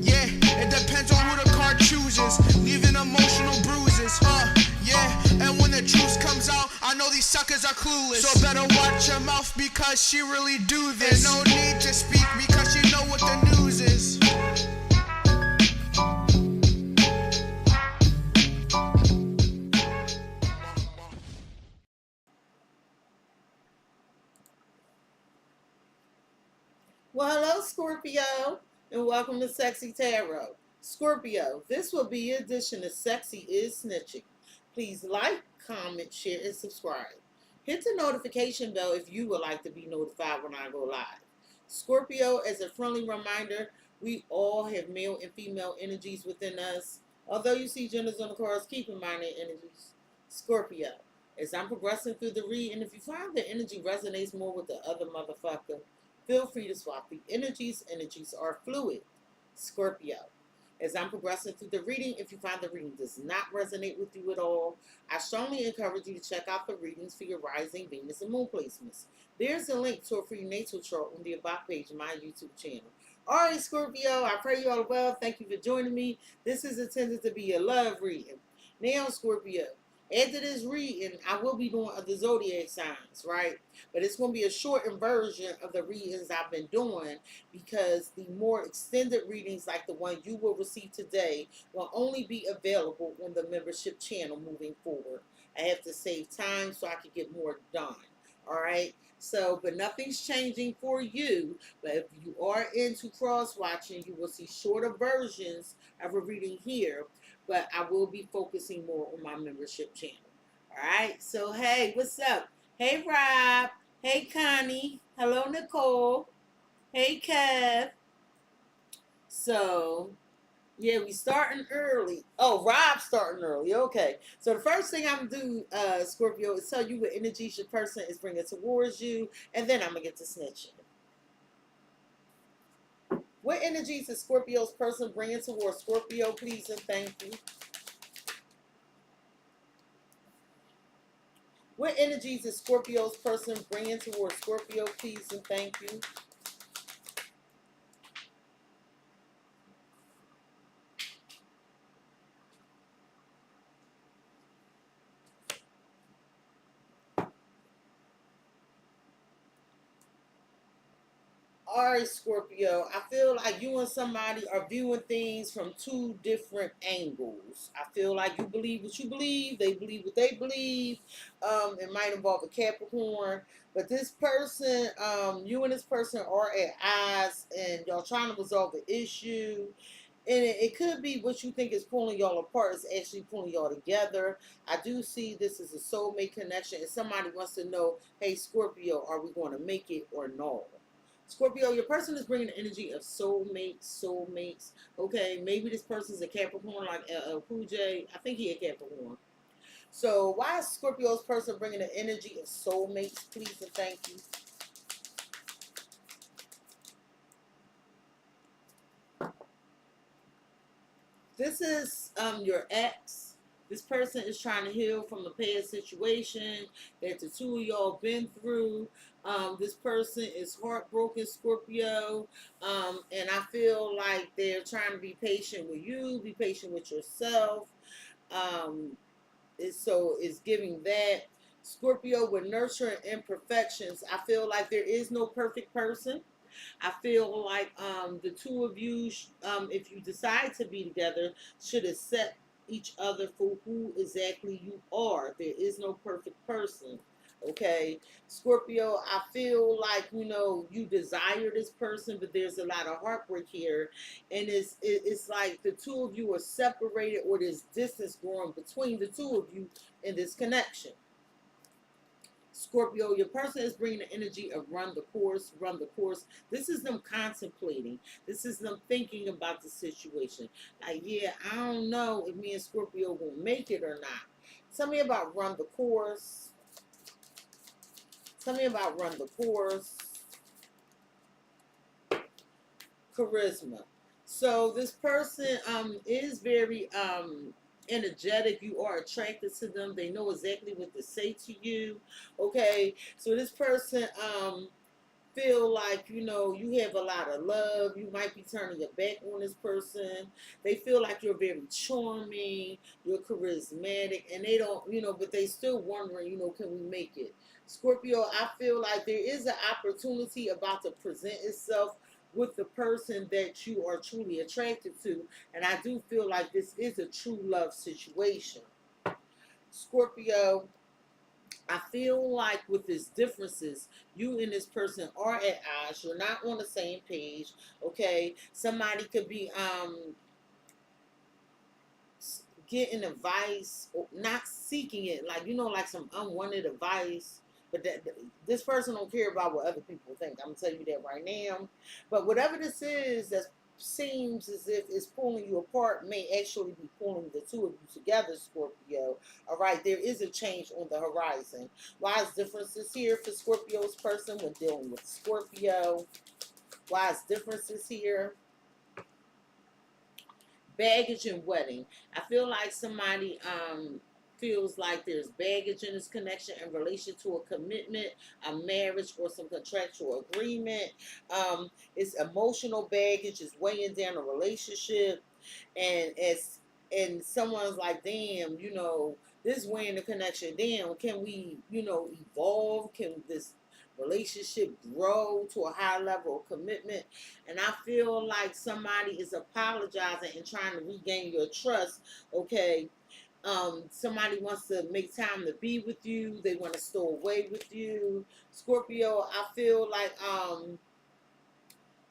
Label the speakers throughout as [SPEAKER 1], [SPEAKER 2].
[SPEAKER 1] Yeah, it depends on who the card chooses, leaving emotional bruises, yeah, and when the truth comes out, I know these suckers are clueless, so better watch your mouth because she really do this, and no need to speak because she know what the news is.
[SPEAKER 2] Well, hello, Scorpio, and welcome to CexxiTarot. Scorpio, this will be your edition of Sexy is Snitching. Please like, comment, share, and subscribe. Hit the notification bell if you would like to be notified when I go live. Scorpio, as a friendly reminder, we all have male and female energies within us. Although you see genders on the cards, keep in mind their energies. Scorpio, as I'm progressing through the read, and if you find the energy resonates more with the other motherfucker, feel free to swap the energies. Energies are fluid. Scorpio. As I'm progressing through the reading, if you find the reading does not resonate with you at all, I strongly encourage you to check out the readings for your rising Venus and Moon placements. There's a link to a free natal chart on the About page of my YouTube channel. All right, Scorpio, I pray you all well. Thank you for joining me. This is intended to be a love reading. Now, Scorpio, after this reading, I will be doing the zodiac signs, right? But it's going to be a shortened version of the readings I've been doing because the more extended readings like the one you will receive today will only be available on the membership channel moving forward. I have to save time so I can get more done. All right. So, but nothing's changing for you. But if you are into cross watching, you will see shorter versions of a reading here. But I will be focusing more on my membership channel. All right. So, hey, what's up? Hey, Rob. Hey, Connie. Hello, Nicole. Hey, Kev. So, yeah, we starting early. Oh, Rob's starting early. Okay. So the first thing I'm going to do, Scorpio, is tell you what energies your person is bringing towards you. And then I'm going to get to snitching. What energies is Scorpio's person bringing towards Scorpio, please and thank you? What energies is Scorpio's person bringing towards Scorpio, please and thank you? All right, Scorpio, I feel like you and somebody are viewing things from two different angles. I feel like you believe what you believe, they believe what they believe. It might involve a Capricorn, but this person, you and this person are at odds and y'all trying to resolve the issue. And it could be what you think is pulling y'all apart is actually pulling y'all together. I do see this as a soulmate connection, and somebody wants to know, hey, Scorpio, are we going to make it or no? Scorpio, your person is bringing the energy of soulmates. Okay, maybe this person's a Capricorn like Pooh J. I think he a Capricorn. So why is Scorpio's person bringing the energy of soulmates? Please and thank you. This is your ex. This person is trying to heal from a past situation that the two of y'all been through. This person is heartbroken, Scorpio, and I feel like they're trying to be patient with you, be patient with yourself. So it's giving that. Scorpio with nurture and imperfections. I feel like there is no perfect person. I feel like the two of you, if you decide to be together, should accept each other for who exactly you are. There is no perfect person. Okay, Scorpio, I feel like, you desire this person, but there's a lot of heartbreak here, and it's like the two of you are separated, or there's distance growing between the two of you in this connection. Scorpio, your person is bringing the energy of run the course, run the course. This is them contemplating. This is them thinking about the situation. Like, yeah, I don't know if me and Scorpio will make it or not. Tell me about run the course. Tell me about run the course. Charisma. So this person is very energetic. You are attracted to them. They know exactly what to say to you. Okay, so this person feel like, you know, you have a lot of love. You might be turning your back on this person. They feel like you're very charming, you're charismatic, and they don't, you know, but they still wondering, you know, can we make it? Scorpio, I feel like there is an opportunity about to present itself with the person that you are truly attracted to. And I do feel like this is a true love situation. Scorpio, I feel like with these differences, you and this person are at odds. You're not on the same page. Okay, somebody could be getting advice, or not seeking it, like, you know, like some unwanted advice. But this person don't care about what other people think. I'm gonna tell you that right now. But whatever this is that seems as if it's pulling you apart may actually be pulling the two of you together, Scorpio. All right, there is a change on the horizon. Wise differences here for Scorpio's person when dealing with Scorpio. Wise differences here. Baggage and wedding. I feel like somebody feels like there's baggage in this connection in relation to a commitment, a marriage, or some contractual agreement. It's emotional baggage is weighing down a relationship, and someone's like, damn, you know, this weighing the connection down. Can we, you know, evolve? Can this relationship grow to a higher level of commitment? And I feel like somebody is apologizing and trying to regain your trust. Okay, somebody wants to make time to be with you. They want to stow away with you. Scorpio, I feel like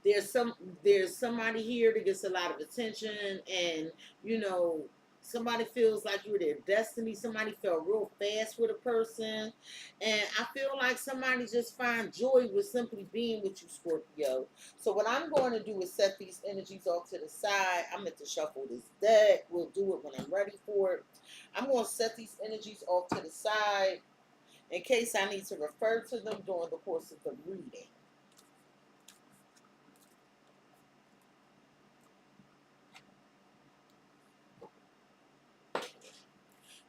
[SPEAKER 2] there's somebody here that gets a lot of attention, and you know, somebody feels like you're their destiny. Somebody fell real fast with a person, and I feel like somebody just find joy with simply being with you, Scorpio. So what I'm going to do is set these energies off to the side. I'm going to shuffle this deck. We'll do it when I'm ready for it. I'm going to set these energies off to the side in case I need to refer to them during the course of the reading.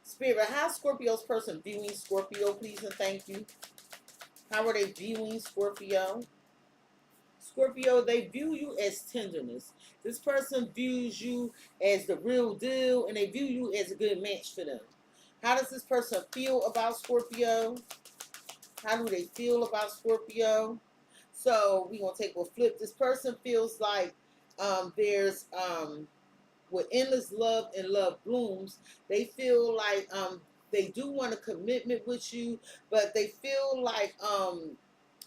[SPEAKER 2] Spirit, how's Scorpio's person viewing Scorpio, please and thank you? How are they viewing Scorpio? Scorpio, they view you as tenderness. This person views you as the real deal, and they view you as a good match for them. How does this person feel about Scorpio? How do they feel about Scorpio? So we're going to take a flip. This person feels like there's with endless love and love blooms, they feel like they do want a commitment with you, but they feel like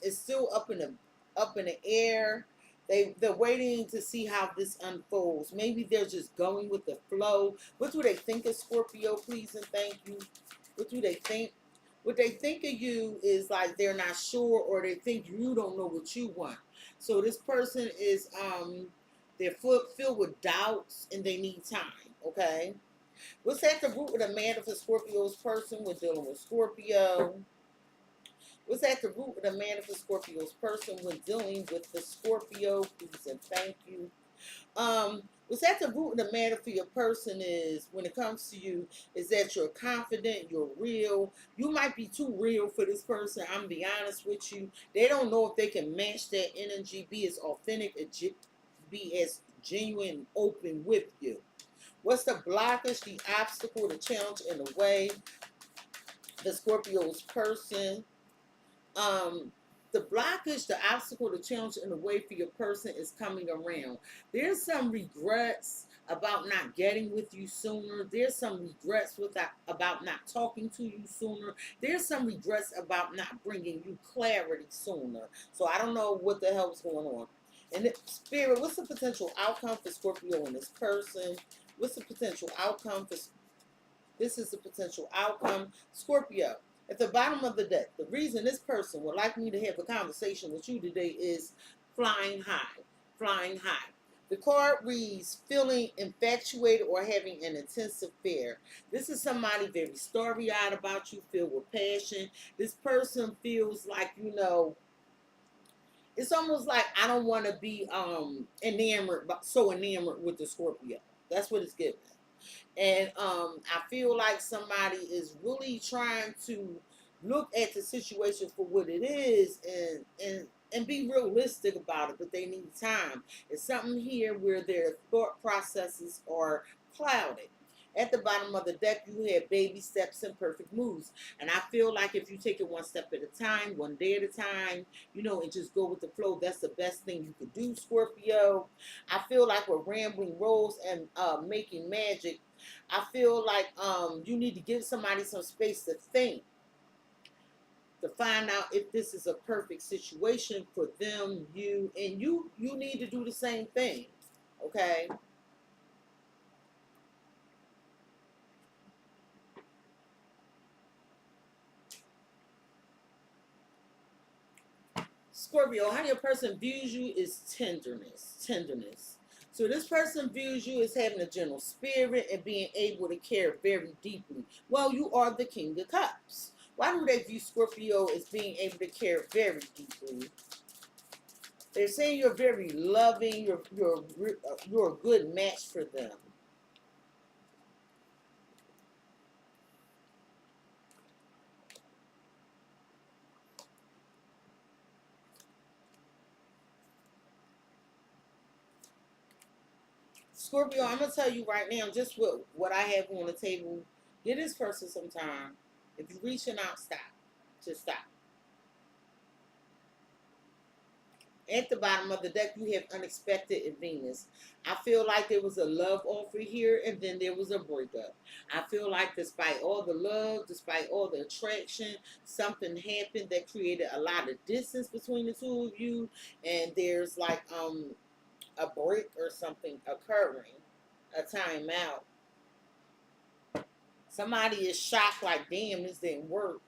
[SPEAKER 2] it's still up in the air. They're waiting to see how this unfolds. Maybe they're just going with the flow. What do they think of Scorpio, please and thank you? What do they think? What they think of you is like they're not sure, or they think you don't know what you want. So this person is they're filled with doubts and they need time. Okay. What's at the root of the matter for Scorpio's person? We're dealing with Scorpio. What's at the root of the matter for Scorpio's person when dealing with the Scorpio? Please and thank you. What's at the root of the matter for your person is, when it comes to you, is that you're confident, you're real. You might be too real for this person. I'm gonna be honest with you. They don't know if they can match that energy, be as authentic, be as genuine and open with you. What's the blockage, the obstacle, the challenge in the way? The Scorpio's person. The blockage, the obstacle, the challenge in the way for your person is coming around. There's some regrets about not getting with you sooner. There's some regrets about not talking to you sooner. There's some regrets about not bringing you clarity sooner. So I don't know what the hell is going on. And Spirit, what's the potential outcome for Scorpio and this person? What's the potential outcome for this is the potential outcome. Scorpio, at the bottom of the deck, the reason this person would like me to have a conversation with you today is flying high. Flying high. The card reads feeling infatuated or having an intense affair. This is somebody very starry-eyed about you, filled with passion. This person feels like, you know, it's almost like I don't want to be enamored, so enamored with the Scorpio. That's what it's giving. And I feel like somebody is really trying to look at the situation for what it is, and and be realistic about it, but they need time. It's something here where their thought processes are clouded. At the bottom of the deck, you have baby steps and perfect moves. And I feel like if you take it one step at a time, one day at a time, and just go with the flow, that's the best thing you could do, Scorpio. I feel like with rambling roles and making magic, I feel like you need to give somebody some space to think, to find out if this is a perfect situation for them, you need to do the same thing. Okay? Scorpio, how your person views you is tenderness. Tenderness. So this person views you as having a gentle spirit and being able to care very deeply. Well, you are the King of Cups. Why do they view Scorpio as being able to care very deeply? They're saying you're very loving. You're a good match for them. Scorpio, I'm gonna tell you right now, just what I have on the table. Give this person some time. If you're reaching out, stop. Just stop. At the bottom of the deck, you have unexpected in Venus. I feel like there was a love offer here, and then there was a breakup. I feel like despite all the love, despite all the attraction, something happened that created a lot of distance between the two of you, and there's like a break or something occurring, a timeout. Somebody is shocked, like, damn, this didn't work.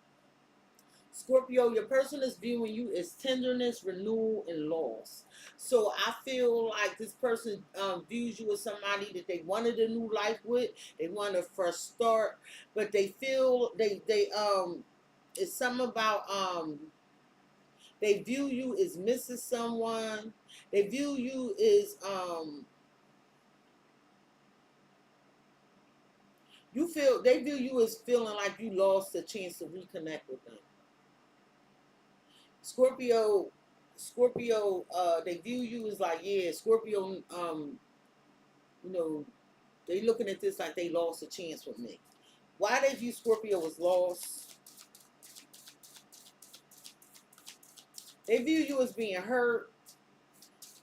[SPEAKER 2] Scorpio, your person is viewing you as tenderness, renewal, and loss. So I feel like this person views you as somebody that they wanted a new life with. They want a fresh start, but they feel it's something about they view you as missing someone. They view you as they view you as feeling like you lost a chance to reconnect with them. Scorpio, they view you as like, yeah, Scorpio, you know, they looking at this like they lost a chance with me. Why they view Scorpio as lost? They view you as being hurt,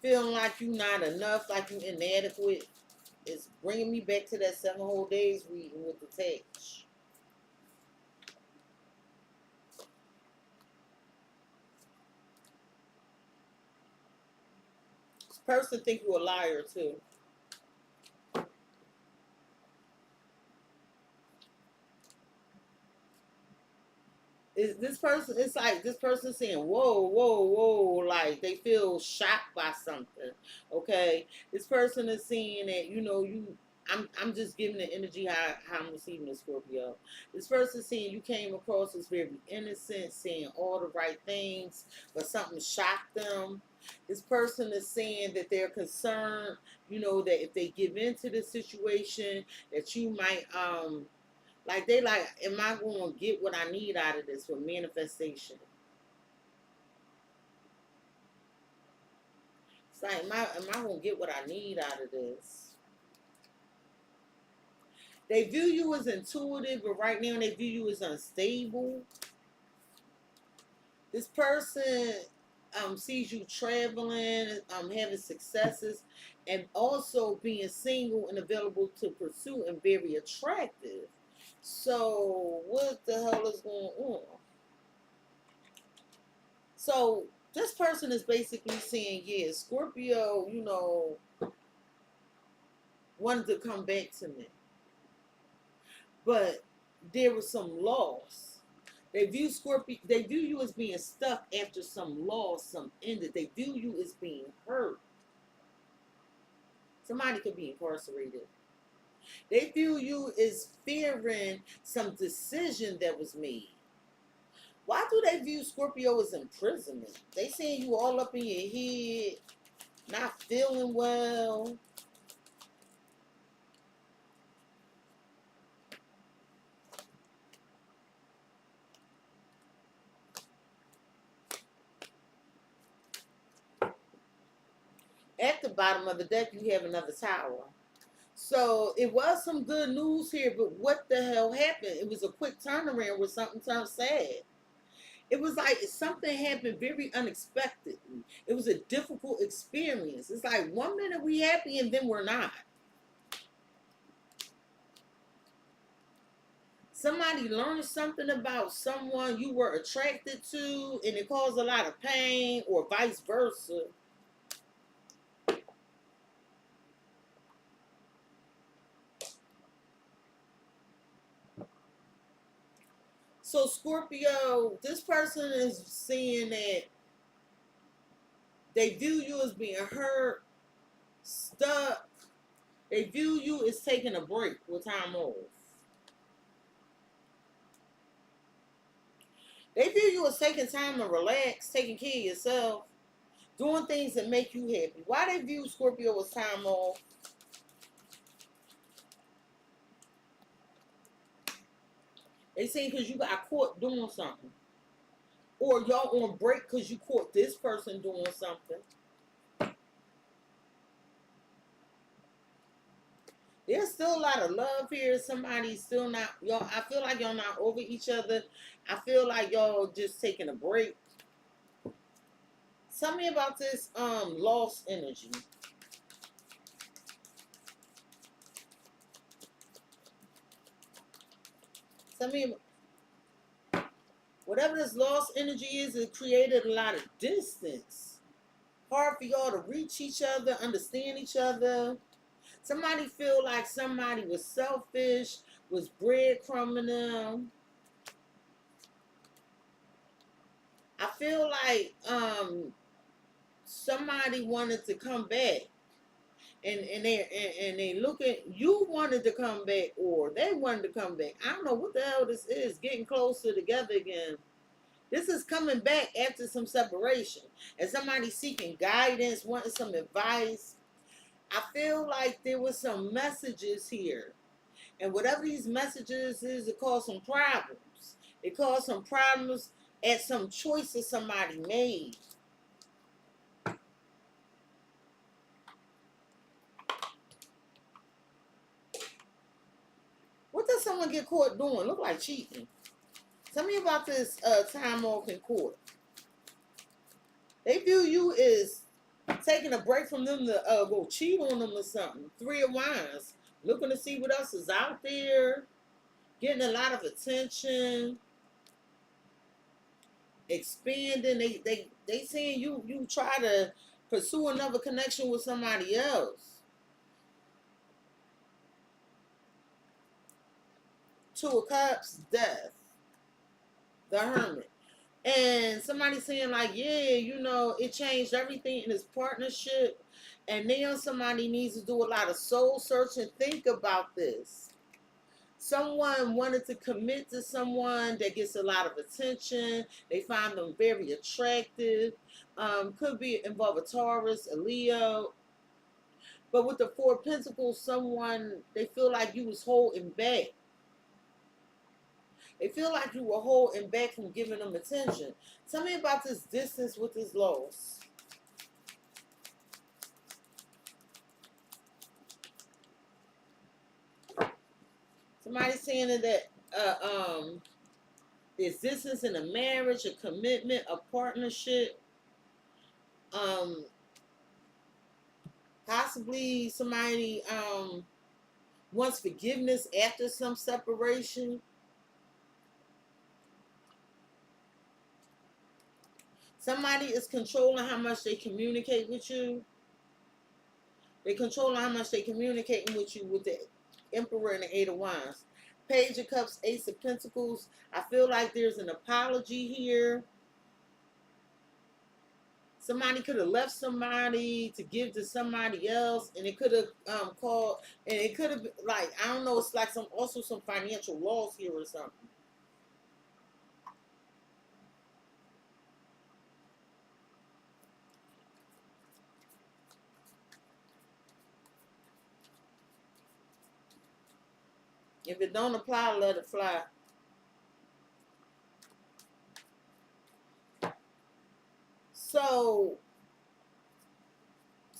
[SPEAKER 2] feeling like you not enough, like you inadequate. It's bringing me back to that 7 whole days reading with the text. This person think you a liar too. Is this person? It's like this person saying, "Whoa, whoa, whoa!" Like they feel shocked by something. Okay, this person is saying that you. I'm just giving the energy how I'm receiving the Scorpio. This person saying you came across as very innocent, saying all the right things, but something shocked them. This person is saying that they're concerned, that if they give into the situation, that you might like they like, am I going to get what I need out of this for manifestation? It's like, am I going to get what I need out of this? They view you as intuitive, but right now they view you as unstable. This person sees you traveling, having successes, and also being single and available to pursue and very attractive. So what the hell is going on? So this person is basically saying, yeah, Scorpio, wanted to come back to me. But there was some loss. They view you as being stuck after some loss, some ended. They view you as being hurt. Somebody could be incarcerated. They view you as fearing some decision that was made. Why do they view Scorpio as imprisonment? They saying you all up in your head, not feeling well. At the bottom of the deck, you have another Tower. So it was some good news here, but what the hell happened? It was a quick turnaround where something turned sad. It was like something happened very unexpectedly. It was a difficult experience. It's like 1 minute we happy and then we're not. Somebody learned something about someone you were attracted to and it caused a lot of pain, or vice versa. So Scorpio, this person is seeing that they view you as being hurt, stuck. They view you as taking a break with time off. They view you as taking time to relax, taking care of yourself, doing things that make you happy. Why they view Scorpio as time off? They say because you got caught doing something. Or y'all on break because you caught this person doing something. There's still a lot of love here. Somebody's still not, y'all, I feel like y'all not over each other. I feel like y'all just taking a break. Tell me about this lost energy. Tell me, whatever this lost energy is, it created a lot of distance. Hard for y'all to reach each other, understand each other. Somebody feel like somebody was selfish, was breadcrumbing them. I feel like somebody wanted to come back, and they look at you wanted to come back, or they wanted to come back. I don't know what the hell this is. Getting closer together again. This is coming back after some separation, and somebody seeking guidance, wanting some advice. I feel like there was some messages here. And whatever these messages is, it caused some problems. It caused some problems at some choices somebody made. What does someone get caught doing? Look like cheating. Tell me about this time off in court. They view you as taking a break from them to go cheat on them or something. 3 of Wands. Looking to see what else is out there. Getting a lot of attention. Expanding. They seeing you try to pursue another connection with somebody else. 2 of Cups, death. The Hermit. And somebody saying like, yeah, you know, it changed everything in his partnership. And now somebody needs to do a lot of soul searching. Think about this. Someone wanted to commit to someone that gets a lot of attention. They find them very attractive. Could be involve a Taurus, a Leo. But with the 4 of Pentacles, someone, they feel like you was holding back. They feel like you were holding back from giving them attention. Tell me about this distance with this loss. Somebody's saying that there's distance in a marriage, a commitment, a partnership. Possibly somebody wants forgiveness after some separation. Somebody is controlling how much they communicate with you. They controlling how much they communicating with you with the Emperor and the 8 of Wands. Page of Cups, Ace of Pentacles. I feel like there's an apology here. Somebody could have left somebody to give to somebody else, and it could have called, and it could have, like, I don't know, it's like also some financial loss here or something. If it don't apply, let it fly. So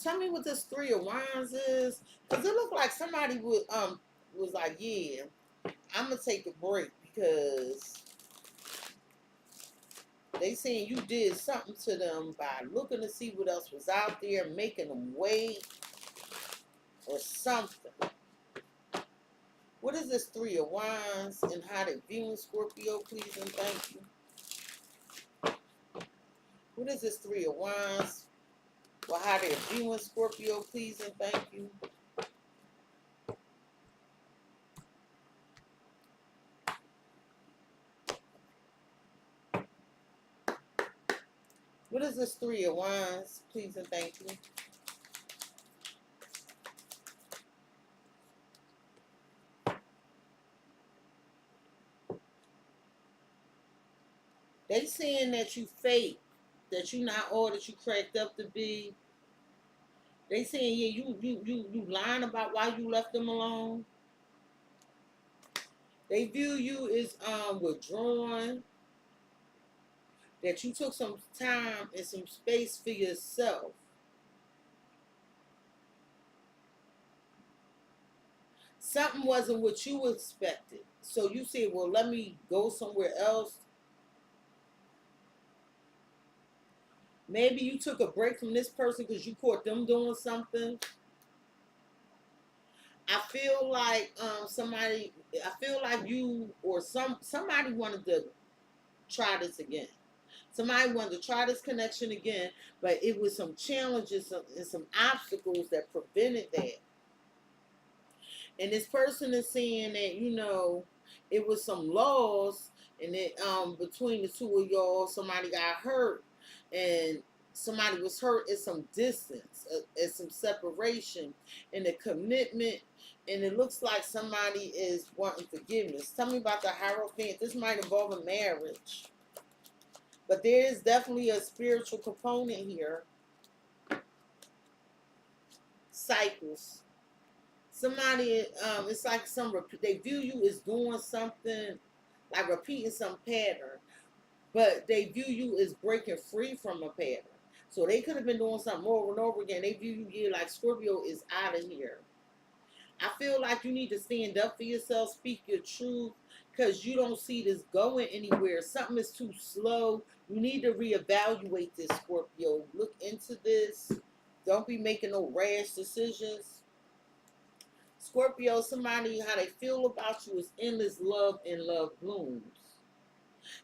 [SPEAKER 2] Tell me what this Three of Wands is, because it looked like somebody would was like, yeah, I'm gonna take a break because they saying you did something to them by looking to see what else was out there, making them wait or something. What is this Three of Wands and how they viewing Scorpio, please and thank you? What is this Three of Wands? Well, how they're viewing Scorpio, please and thank you. What is this Three of Wands, please and thank you? They saying that you fake, that you not all that you cracked up to be. They saying, yeah, you lying about why you left them alone. They view you as withdrawn, that you took some time and some space for yourself. Something wasn't what you expected. So you said, well, let me go somewhere else. Maybe you took a break from this person because you caught them doing something. I feel like I feel like you or somebody wanted to try this again. Somebody wanted to try this connection again, but it was some challenges and some obstacles that prevented that. And this person is saying that, it was some laws and it between the two of y'all, somebody got hurt and somebody was hurt at some distance, at some separation and a commitment, and it looks like somebody is wanting forgiveness. Tell me about the Hierophant. This might involve a marriage. But there is definitely a spiritual component here. Cycles. Somebody, it's like they view you as doing something, like repeating some pattern, but they view you as breaking free from a pattern. So they could have been doing something over and over again. They view you here like Scorpio is out of here. I feel like you need to stand up for yourself, speak your truth, because you don't see this going anywhere. Something is too slow. You need to reevaluate this, Scorpio. Look into this. Don't be making no rash decisions. Scorpio, somebody, how they feel about you is endless love and love blooms.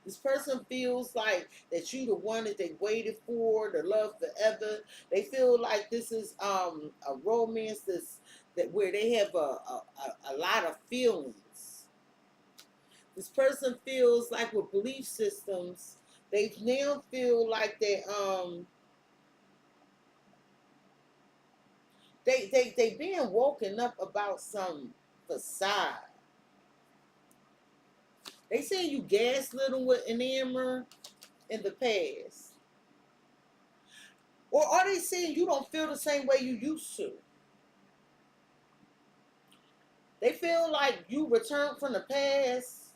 [SPEAKER 2] This person feels like that you the one that they waited for, the love forever. They feel like this is a romance that where they have a lot of feelings. This person feels like with belief systems, they now feel like they being woken up about some facade. They saying you gaslit them with an enamour in the past. Or are they saying you don't feel the same way you used to? They feel like you returned from the past,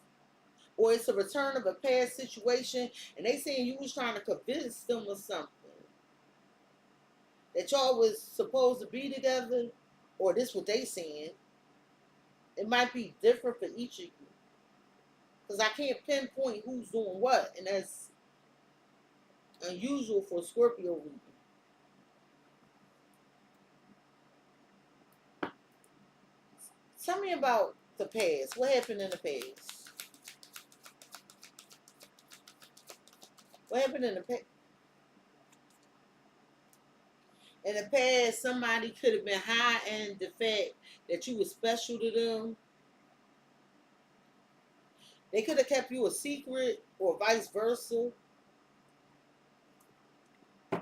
[SPEAKER 2] or it's a return of a past situation, and they saying you was trying to convince them of something. That y'all was supposed to be together, or this what they saying. It might be different for each of you. Because I can't pinpoint who's doing what, and that's unusual for a Scorpio reading. Tell me about the past. What happened in the past? What happened in the past? In the past, somebody could have been hiding the fact that you were special to them. They could have kept you a secret, or vice versa. I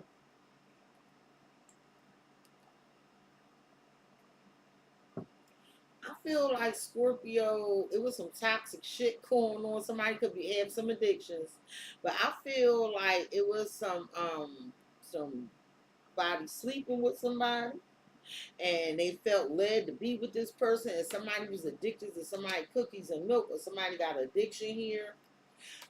[SPEAKER 2] feel like Scorpio, it was some toxic shit going on. Somebody could be having some addictions, but I feel like it was somebody sleeping with somebody, and they felt led to be with this person, and somebody was addicted to somebody cookies and milk, or somebody got addiction here.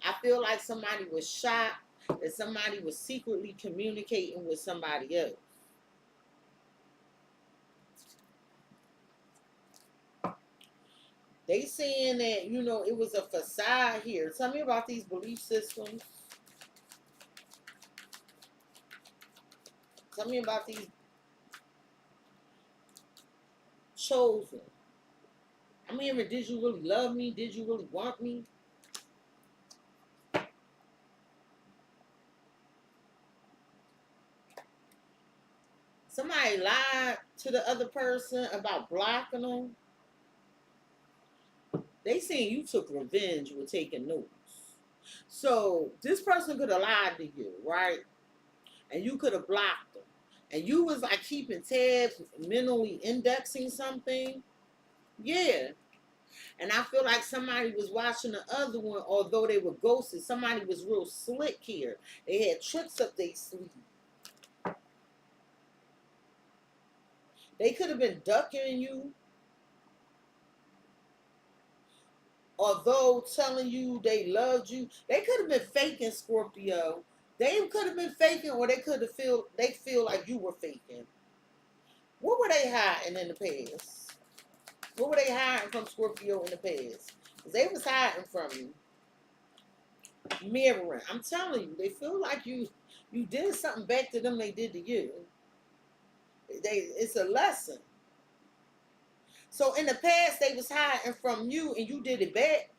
[SPEAKER 2] I feel like somebody was shot, that somebody was secretly communicating with somebody else. They saying that, you know, it was a facade here. Tell me about these belief systems. Tell me about these chosen. I'm hearing, did you really love me? Did you really want me? Somebody lied to the other person about blocking them. They saying you took revenge with taking notes. So this person could have lied to you, right? And you could have blocked them. And you was like keeping tabs, mentally indexing something. Yeah. And I feel like somebody was watching the other one, although they were ghosted. Somebody was real slick here. They had tricks up their sleeve. They could have been ducking you, although telling you they loved you. They could have been faking, Scorpio. They could have been faking, or they could have feel like you were faking. What were they hiding in the past? What were they hiding from Scorpio in the past? Because they was hiding from you. Mirroring. I'm telling you, they feel like you did something back to them they did to you. It's a lesson. So in the past, they was hiding from you, and you did it back.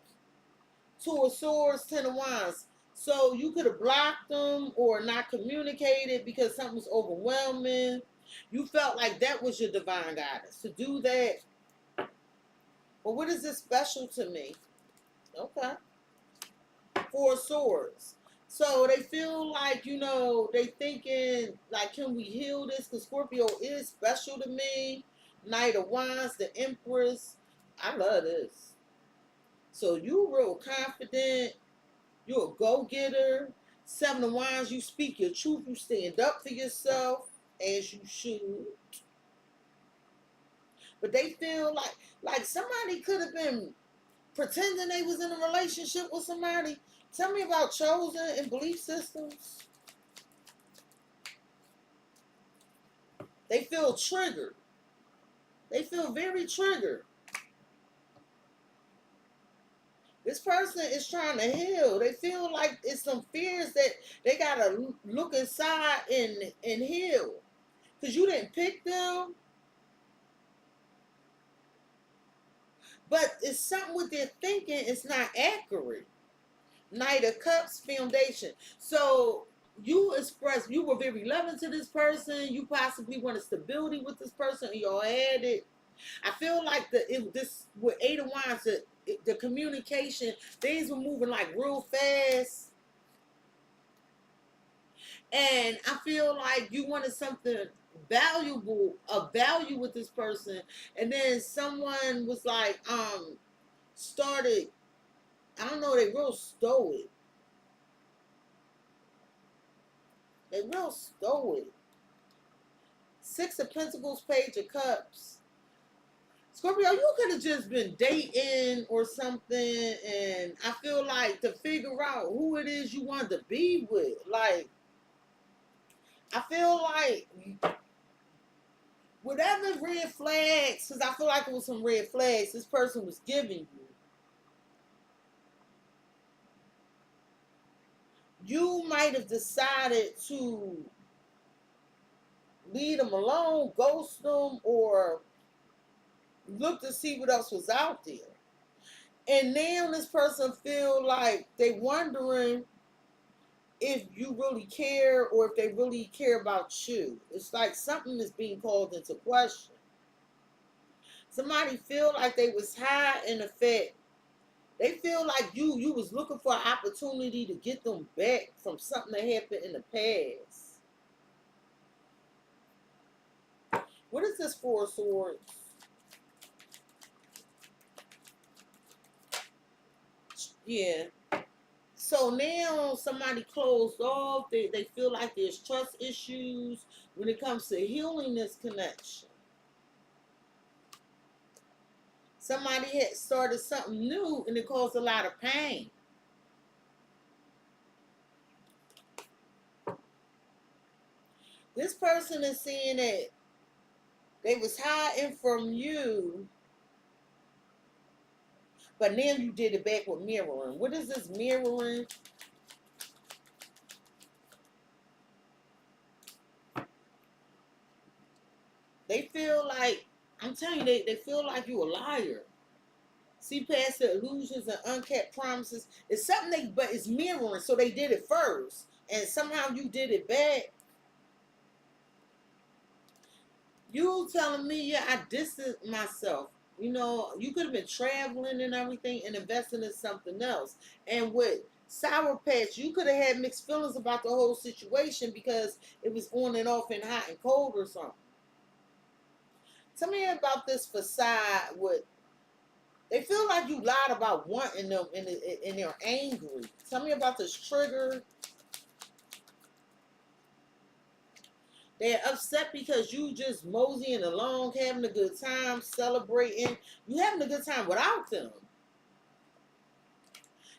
[SPEAKER 2] Two of Swords, Ten of Wands. So you could have blocked them or not communicated because something was overwhelming. You felt like that was your divine guidance to do that. But what is this special to me? Okay. Four of Swords. So they feel like, you know, they thinking, like, can we heal this? Because Scorpio is special to me. Knight of Wands, the Empress. I love this. So you real confident. You're a go-getter. Seven of Wands, you speak your truth. You stand up for yourself, as you should. But they feel like somebody could have been pretending they was in a relationship with somebody. Tell me about chosen and belief systems. They feel triggered. They feel very triggered. This person is trying to heal. They feel like it's some fears that they gotta look inside and heal. Because you didn't pick them. But it's something with their thinking, it's not accurate. Knight of Cups, foundation. So you expressed, you were very loving to this person. You possibly wanted stability with this person. And y'all had it. I feel like this with Eight of Wands, the communication, things were moving like real fast. And I feel like you wanted something valuable, of value with this person. And then someone was like, started, I don't know, they real stoic. They real stoic. Six of Pentacles, Page of Cups. Scorpio, you could have just been dating or something, and I feel like to figure out who it is you want to be with. Like, I feel like whatever red flags, because I feel like it was some red flags this person was giving you might have decided to leave them alone, ghost them, or look to see what else was out there. And now this person feel like they wondering if you really care or if they really care about you. It's like something is being called into question. Somebody feel like they was high in effect. They feel like you was looking for an opportunity to get them back from something that happened in the past. What is this Four of Swords? Yeah. So now somebody closed off. They feel like there's trust issues when it comes to healing this connection. Somebody had started something new and it caused a lot of pain. This person is saying that they was hiding from you But now you did it back with mirroring. What is this mirroring? They feel like, I'm telling you, they feel like you a liar. See past the illusions and unkept promises. It's something but it's mirroring. So they did it first. And somehow you did it back. You telling me, yeah, I distanced myself. You know, you could have been traveling and everything and investing in something else. And with Sour Patch, you could have had mixed feelings about the whole situation because it was on and off and hot and cold or something. Tell me about this facade with, they feel like you lied about wanting them and they're angry. Tell me about this trigger. They're upset because you just moseying along, having a good time, celebrating. You having a good time without them.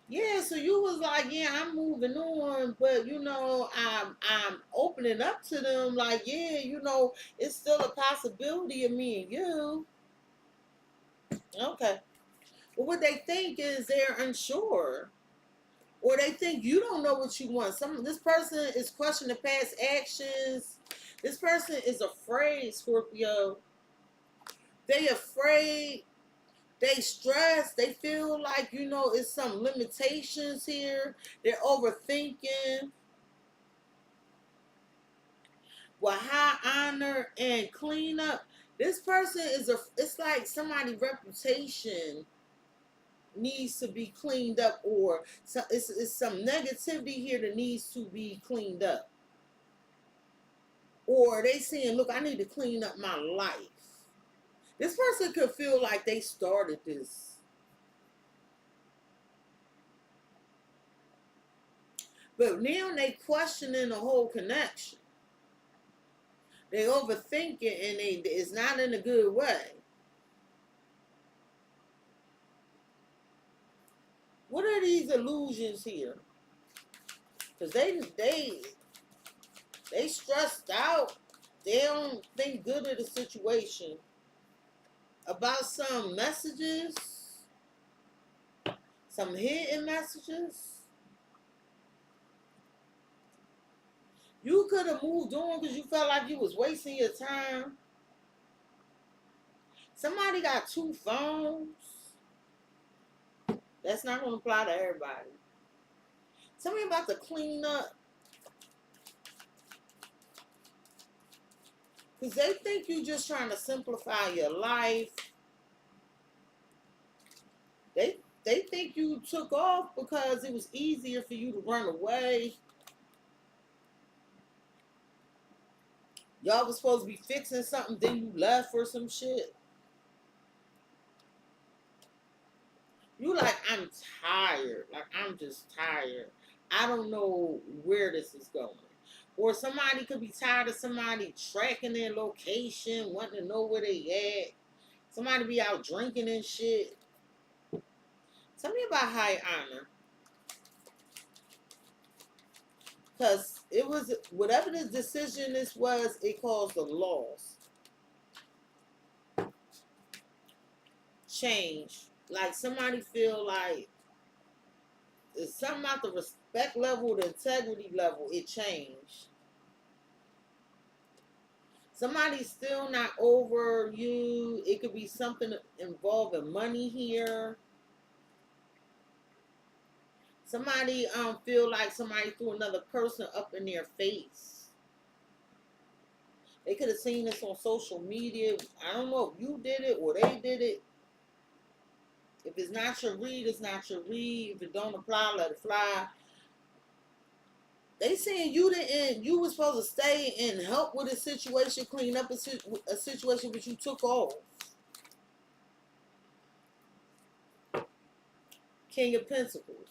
[SPEAKER 2] Yeah, so you was like, yeah, I'm moving on, but you know, I'm opening up to them. Like, yeah, you know, it's still a possibility of me and you. Okay. But what they think is they're unsure. Or they think you don't know what you want. This person is questioning past actions. This person is afraid, Scorpio. They afraid. They stress. They feel like, you know, it's some limitations here. They're overthinking. With high honor and cleanup. This person it's like somebody's reputation needs to be cleaned up, or it's some negativity here that needs to be cleaned up. Or they saying, look, I need to clean up my life. This person could feel like they started this. But now they questioning the whole connection. They overthinking and it's not in a good way. What are these illusions here? Because they stressed out. They don't think good of the situation. About some messages, some hidden messages. You could have moved on because you felt like you was wasting your time. Somebody got 2 phones. That's not going to apply to everybody. Tell me about the cleanup. Because they think you just trying to simplify your life. They think you took off because it was easier for you to run away. Y'all was supposed to be fixing something, then you left for some shit. You like, I'm tired. Like, I'm just tired. I don't know where this is going. Or somebody could be tired of somebody tracking their location, wanting to know where they at. Somebody be out drinking and shit. Tell me about high honor. Because it was, whatever the decision this was, it caused a loss. Change. Like somebody feel like it's something about the respect level, the integrity level, it changed. Somebody's still not over you. It could be something involving money here. Somebody feel like somebody threw another person up in their face. They could have seen this on social media. I don't know if you did it or they did it. If it's not your read, it's not your read. If it don't apply, let it fly. They saying you didn't. You were supposed to stay and help with a situation, clean up a situation, but you took off. King of Pentacles.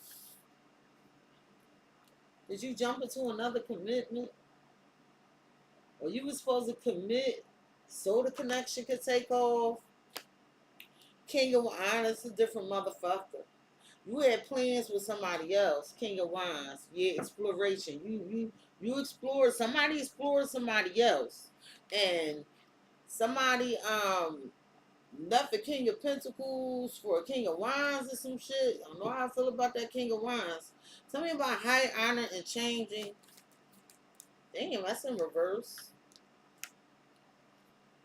[SPEAKER 2] Did you jump into another commitment? Or you were supposed to commit so the connection could take off? King of Wands, a different motherfucker. You had plans with somebody else. King of Wands. Yeah, exploration. You explored. Somebody explored somebody else. And somebody left the King of Pentacles for a King of Wands or some shit. I don't know how I feel about that King of Wands. Tell me about high honor and changing. Damn, that's in reverse.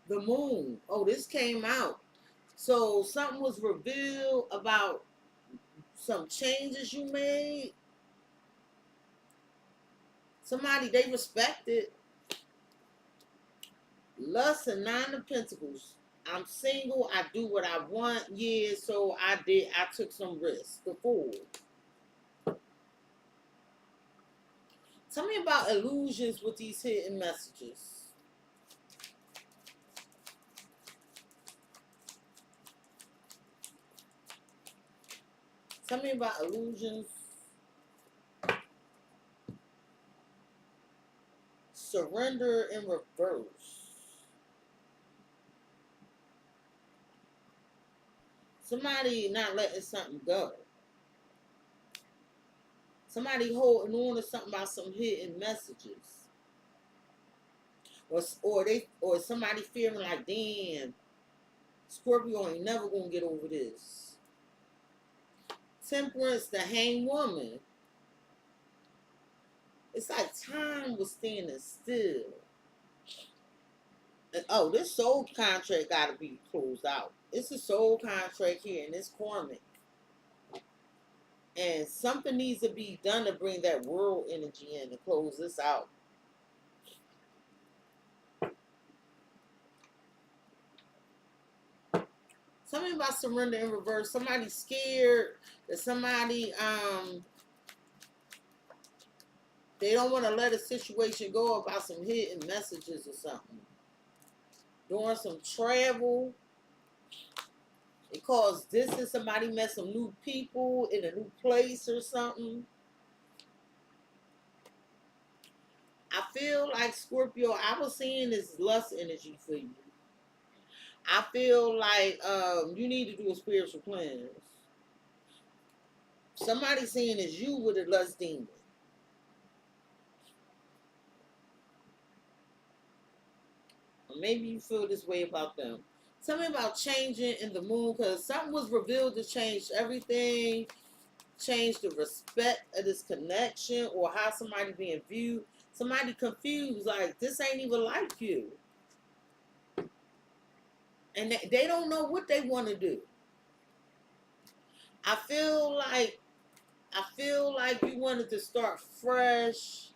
[SPEAKER 2] The moon. Oh, this came out. So something was revealed about some changes you made. Somebody they respected. Lust and Nine of Pentacles. I'm single. I do what I want. Yeah, so I took some risks. The Fool. Tell me about illusions with these hidden messages. Tell me about illusions. Surrender in reverse. Somebody not letting something go. Somebody holding on to something about some hidden messages. Or somebody feeling like, damn, Scorpio ain't never gonna get over this. Temperance, the hanged woman. It's like time was standing still. And, oh, this soul contract got to be closed out. It's a soul contract here, and it's karmic. And something needs to be done to bring that world energy in to close this out. Something about surrender in reverse. Somebody scared that somebody they don't want to let a situation go about some hidden messages or something. Doing some travel. It caused distance. Somebody met some new people in a new place or something. I feel like Scorpio, I was seeing this lust energy for you. I feel like you need to do a spiritual cleanse. Somebody saying it's you with a lust demon. Or maybe you feel this way about them. Tell me about changing in the moon, because something was revealed to change everything. Change the respect of this connection or how somebody being viewed. Somebody confused, like, this ain't even like you. And they don't know what they want to do. I feel like you wanted to start fresh,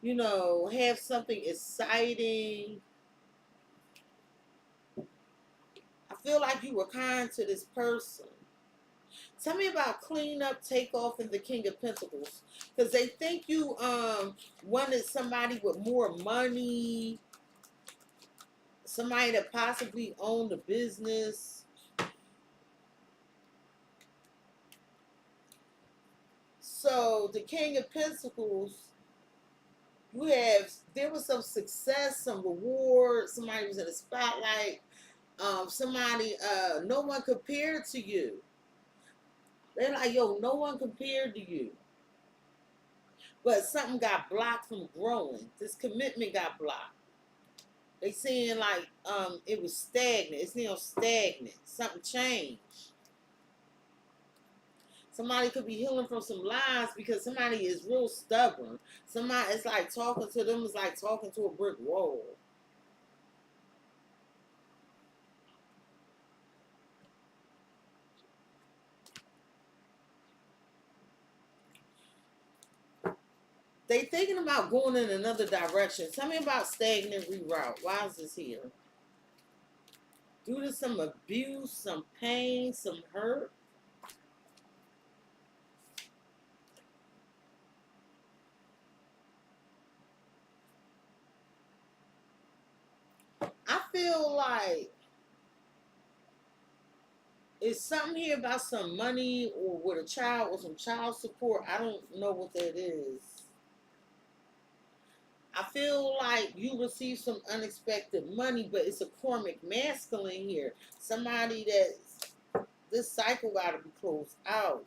[SPEAKER 2] you know, have something exciting. I feel like you were kind to this person. Tell me about clean up, take off, and the King of Pentacles. Because they think you wanted somebody with more money, somebody that possibly owned a business. So the King of Pentacles, there was some success, some reward, somebody was in the spotlight, somebody, no one compared to you. They're like, yo, no one compared to you. But something got blocked from growing. This commitment got blocked. They saying like it was stagnant. It's now stagnant. Something changed. Somebody could be healing from some lies because somebody is real stubborn. Somebody, it's like talking to them is like talking to a brick wall. They thinking about going in another direction. Tell me about stagnant reroute. Why is this here? Due to some abuse, some pain, some hurt. I feel like it's something here about some money or with a child or some child support. I don't know what that is. I feel like you receive some unexpected money, but it's a karmic masculine here. Somebody that this cycle got to be closed out.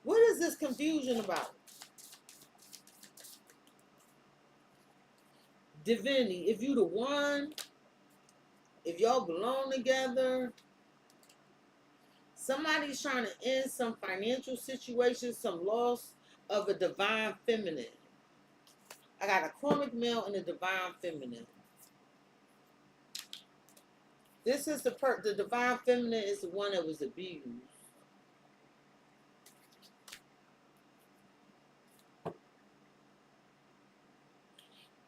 [SPEAKER 2] What is this confusion about? Divinity, if you the one, if y'all belong together, somebody's trying to end some financial situation, some loss of a divine feminine. I got a karmic male and a divine feminine. This is the divine feminine is the one that was abused.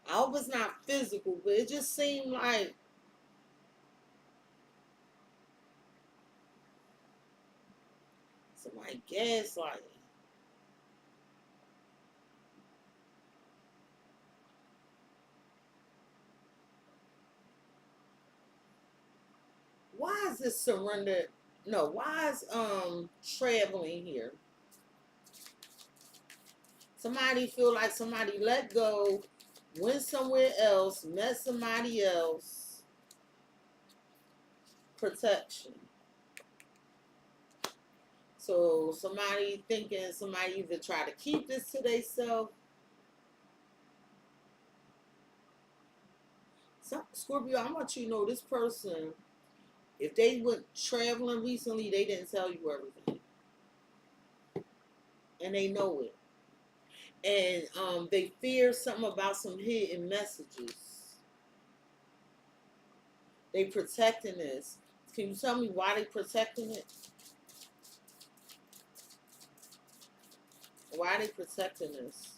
[SPEAKER 2] I hope it's not physical, but it just seemed like somebody gaslighting. Why is this surrender? No, why is traveling here? Somebody feel like somebody let go, went somewhere else, met somebody else. Protection. So somebody thinking somebody either try to keep this to themselves. Scorpio, I want you to know this person, if they went traveling recently, they didn't tell you everything. And they know it. And they fear something about some hidden messages. They protecting this. Can you tell me why they protecting it? Why are they protecting this?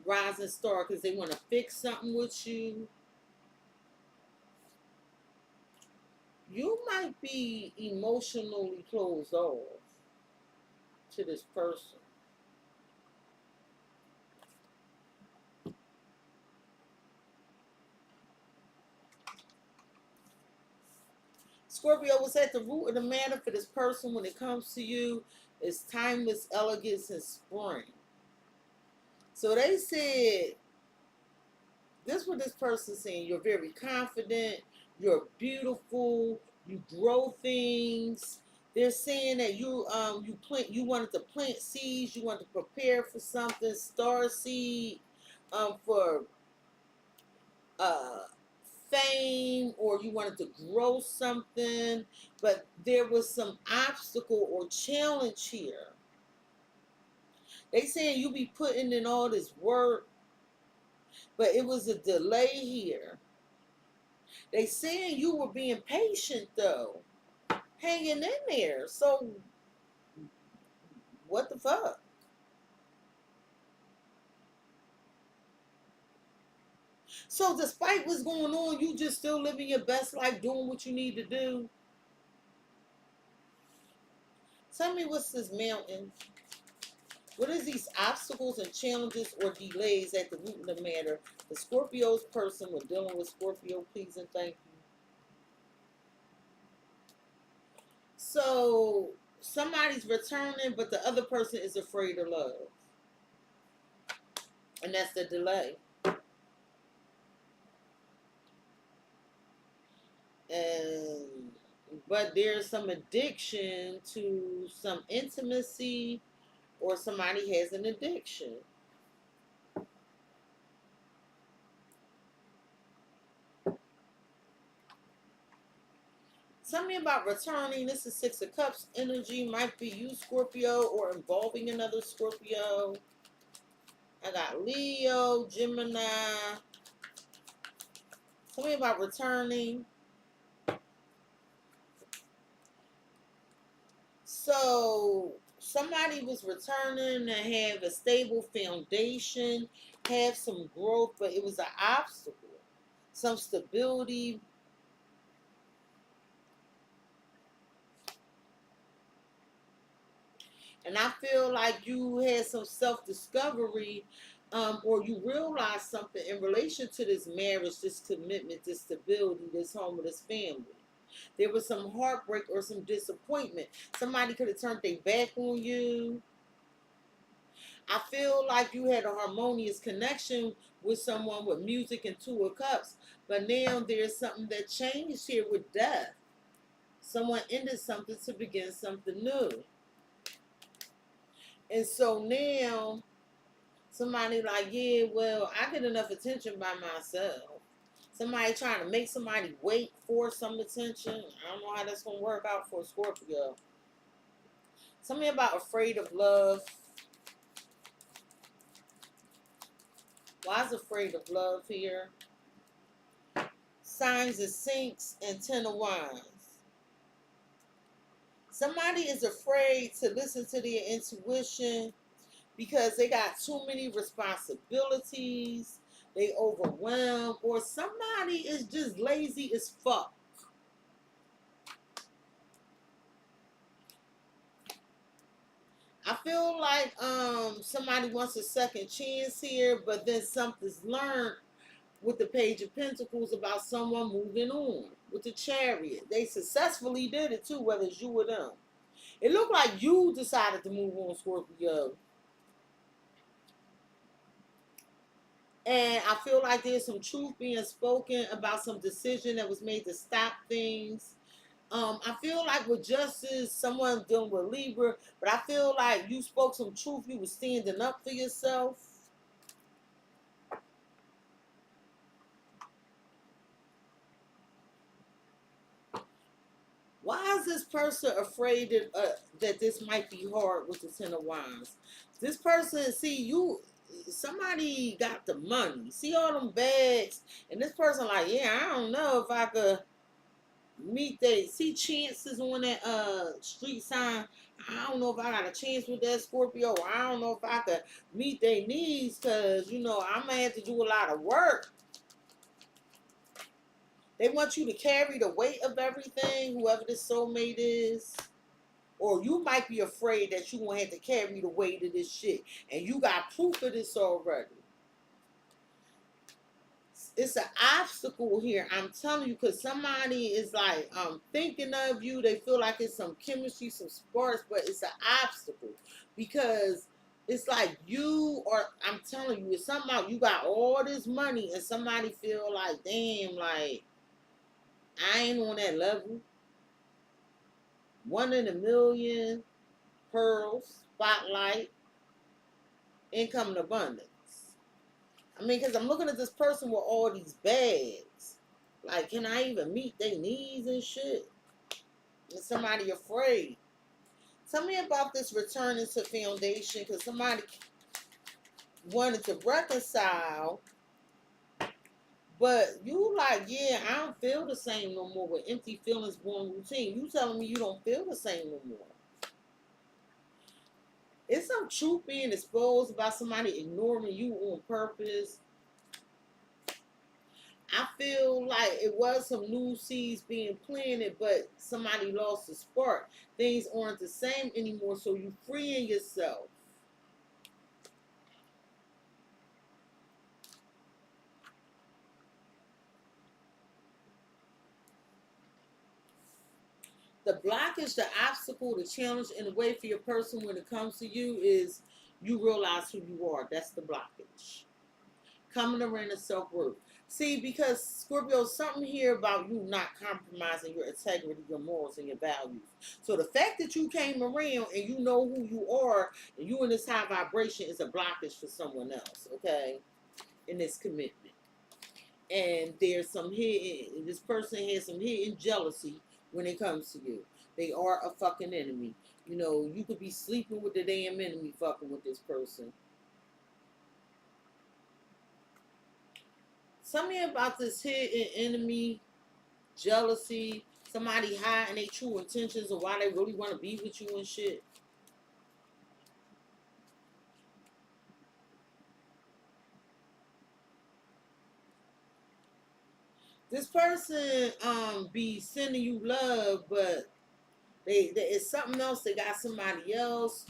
[SPEAKER 2] Rising star, because they want to fix something with you. You might be emotionally closed off to this person. Scorpio, what's at the root of the matter for this person when it comes to you is timeless elegance and spring. So they said, this is what this person's saying. You're very confident. You're beautiful. You grow things. They're saying that you wanted to plant seeds. You wanted to prepare for something. Star seed for uh, fame, or you wanted to grow something, but there was some obstacle or challenge here. They saying you be putting in all this work, but it was a delay here. They saying you were being patient though, hanging in there. So what the fuck? So despite what's going on, you just still living your best life, doing what you need to do. Tell me, what's this mountain? What is these obstacles and challenges or delays at the root of the matter? The Scorpio's person, we're dealing with Scorpio, please and thank you. So somebody's returning, but the other person is afraid of love. And that's the delay. And but there's some addiction to some intimacy, or somebody has an addiction. Tell me about returning. This is Six of Cups energy. Might be you, Scorpio, or involving another Scorpio. I got Leo, Gemini. Tell me about returning. So somebody was returning to have a stable foundation, have some growth, but it was an obstacle. Some stability. And I feel like you had some self-discovery, or you realized something in relation to this marriage, this commitment, this stability, this home, this family. There was some heartbreak or some disappointment. Somebody could have turned their back on you. I feel like you had a harmonious connection with someone with music and Two of Cups, but now there's something that changed here with death. Someone ended something to begin something new. And so now somebody like, yeah, well, I get enough attention by myself. Somebody trying to make somebody wait for some attention. I don't know how that's gonna work out for Scorpio. Something about afraid of love. Why is afraid of love here? Signs of sinks and ten of wands. Somebody is afraid to listen to their intuition because they got too many responsibilities. They overwhelmed, or somebody is just lazy as fuck. I feel like somebody wants a second chance here, but then something's learned with the Page of Pentacles about someone moving on with the Chariot. They successfully did it too, whether it's you or them. It looked like you decided to move on, Scorpio. And I feel like there's some truth being spoken about some decision that was made to stop things. I feel like with Justice, someone dealing with Libra, but I feel like you spoke some truth. You were standing up for yourself. Why is this person afraid that this might be hard with the Ten of Wands? This person, see, somebody got the money. See all them bags, and this person like, yeah, I don't know if I could meet they see chances on that street sign. I don't know if I got a chance with that Scorpio. I don't know if I could meet their needs because I might have to do a lot of work. They want you to carry the weight of everything, whoever this soulmate is. Or you might be afraid that you're going to have to carry the weight of this shit. And you got proof of this already. It's an obstacle here. I'm telling you, because somebody is like thinking of you. They feel like it's some chemistry, some sparks, but it's an obstacle. Because it's like I'm telling you, it's something about you got all this money and somebody feel like, damn, like, I ain't on that level. 1 in a million, pearls, spotlight, income and abundance. I mean, because I'm looking at this person with all these bags. Like, can I even meet their needs and shit? And somebody afraid. Tell me about this returning to foundation, because somebody wanted to reconcile, but you like, yeah, I don't feel the same no more with empty feelings born routine. You telling me you don't feel the same no more. It's some truth being exposed about somebody ignoring you on purpose. I feel like it was some new seeds being planted, but somebody lost the spark. Things aren't the same anymore, so you freeing yourself. The blockage, the obstacle, the challenge in the way for your person when it comes to you is you realize who you are. That's the blockage. Coming around to self-worth. See, because Scorpio, something here about you not compromising your integrity, your morals, and your values. So the fact that you came around and you know who you are and you in this high vibration is a blockage for someone else, okay? In this commitment. And there's some hidden, this person has some hidden jealousy when it comes to you. They are a fucking enemy. You could be sleeping with the damn enemy fucking with this person. Tell me about this hidden enemy, jealousy, somebody hiding their true intentions of why they really want to be with you and shit. This person be sending you love, but it's something else. They got somebody else.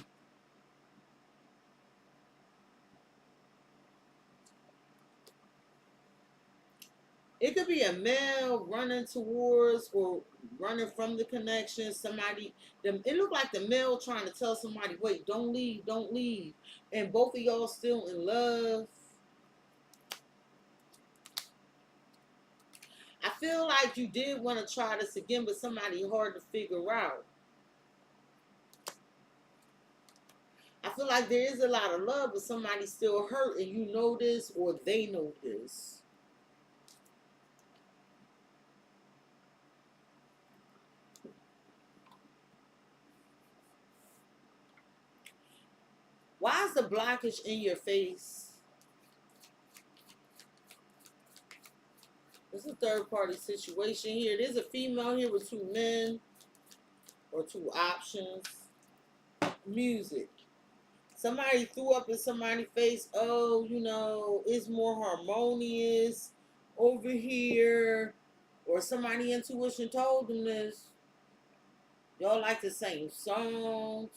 [SPEAKER 2] It could be a male running towards or running from the connection. It looked like the male trying to tell somebody, wait, don't leave, don't leave. And both of y'all still in love. I feel like you did want to try this again, but somebody hard to figure out. I feel like there is a lot of love, but somebody's still hurt, and you know this, or they know this. Why is the blockage in your face? It's a third party situation here. There's a female here with two men or two options. Music. Somebody threw up in somebody's face, oh, you know, it's more harmonious over here. Or somebody intuition told them this. Y'all like the same songs.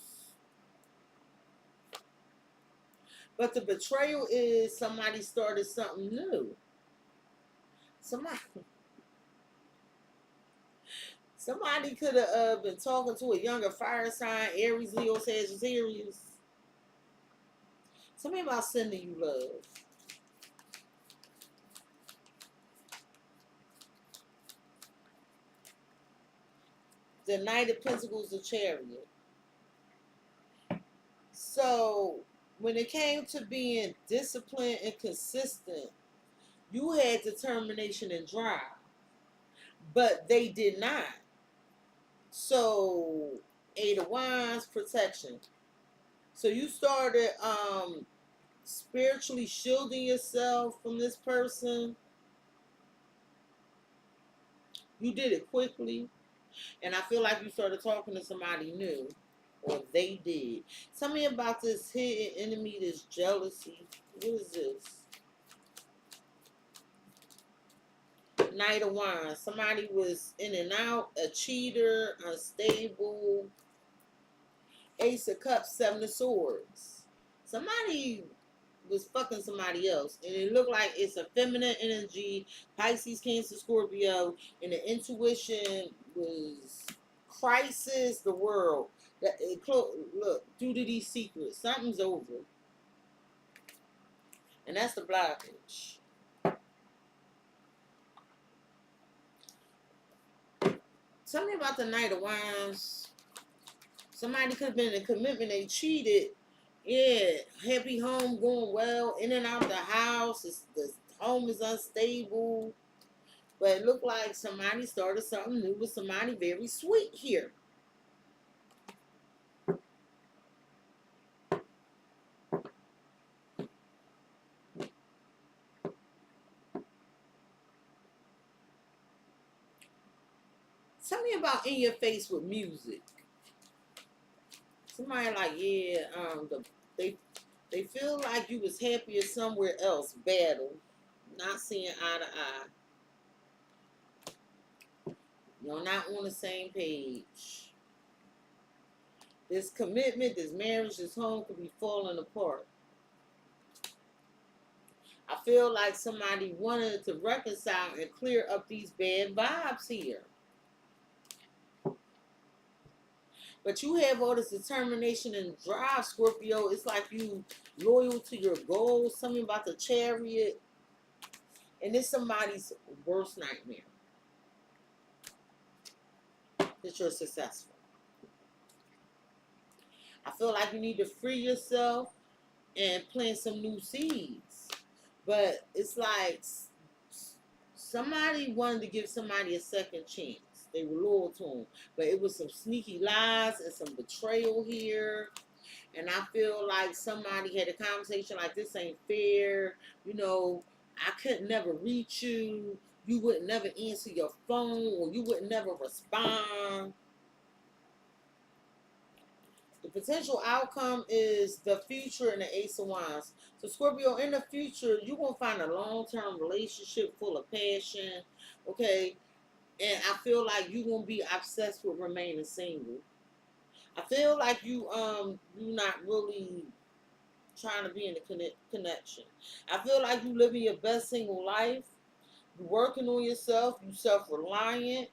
[SPEAKER 2] But the betrayal is somebody started something new. Somebody could have been talking to a younger fire sign, Aries, Leo, Sagittarius. Something about sending you love. The Knight of Pentacles, the Chariot. So, when it came to being disciplined and consistent, you had determination and drive. But they did not. So, Eight of Wands, protection. So you started spiritually shielding yourself from this person. You did it quickly. And I feel like you started talking to somebody new. Or they did. Tell me about this hidden enemy, this jealousy. What is this? Knight of Wands. Somebody was in and out, a cheater, unstable. Ace of Cups, Seven of Swords. Somebody was fucking somebody else, and it looked like it's a feminine energy, Pisces, Cancer, Scorpio, and the intuition was crisis the world. Look, due to these secrets, something's over, and that's the blockage. Tell me about the Knight of Wands. Somebody could have been in a commitment, they cheated. Yeah, happy home, going well, in and out the house. The home is unstable. But it looked like somebody started something new with somebody very sweet here. Tell me about in your face with music. Somebody like, yeah, they feel like you was happier somewhere else. Battle. Not seeing eye to eye. You're not on the same page. This commitment, this marriage, this home could be falling apart. I feel like somebody wanted to reconcile and clear up these bad vibes here. But you have all this determination and drive, Scorpio. It's like you loyal to your goals. Something about the Chariot. And it's somebody's worst nightmare. That you're successful. I feel like you need to free yourself and plant some new seeds. But it's like somebody wanted to give somebody a second chance. They were loyal to him. But it was some sneaky lies and some betrayal here. And I feel like somebody had a conversation like, this ain't fair. You know, I could never reach you. You would never answer your phone, or you would never respond. The potential outcome is the future and the Ace of Wands. So Scorpio, in the future, you're going to find a long-term relationship full of passion. Okay? And I feel like you're going to be obsessed with remaining single. I feel like you're not really trying to be in a connection. I feel like you living your best single life. You're working on yourself. You're self-reliant.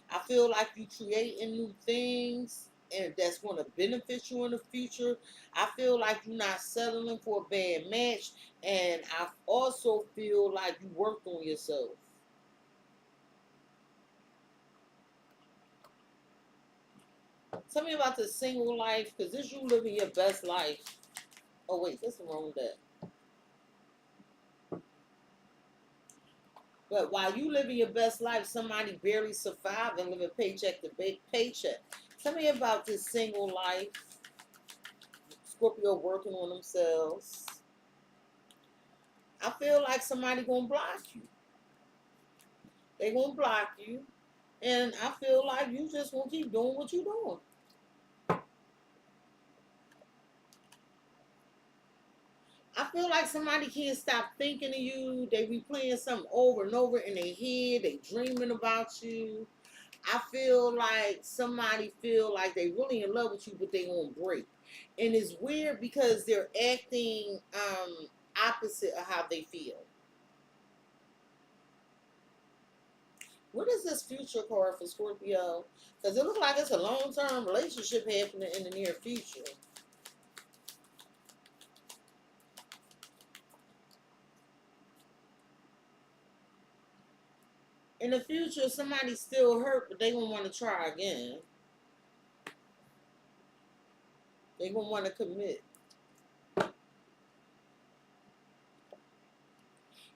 [SPEAKER 2] I feel like you creating new things, and that's going to benefit you in the future. I feel like you're not settling for a bad match, and I also feel like you worked on yourself. Tell me about the single life, because this you living your best life. Oh, wait, that's the wrong deck. But while you living your best life, somebody barely survived and living paycheck to paycheck. Tell me about this single life. Scorpio working on themselves. I feel like somebody gonna block you. They gonna block you. And I feel like you just gonna keep doing what you doing. I feel like somebody can't stop thinking of you. They replaying something over and over in their head. They dreaming about you. I feel like somebody feel like they really in love with you, but they won't break. And it's weird because they're acting opposite of how they feel. What is this future card for Scorpio? Because it looks like it's a long-term relationship happening in the near future. In the future, somebody's still hurt, but they gonna want to try again. They gonna want to commit.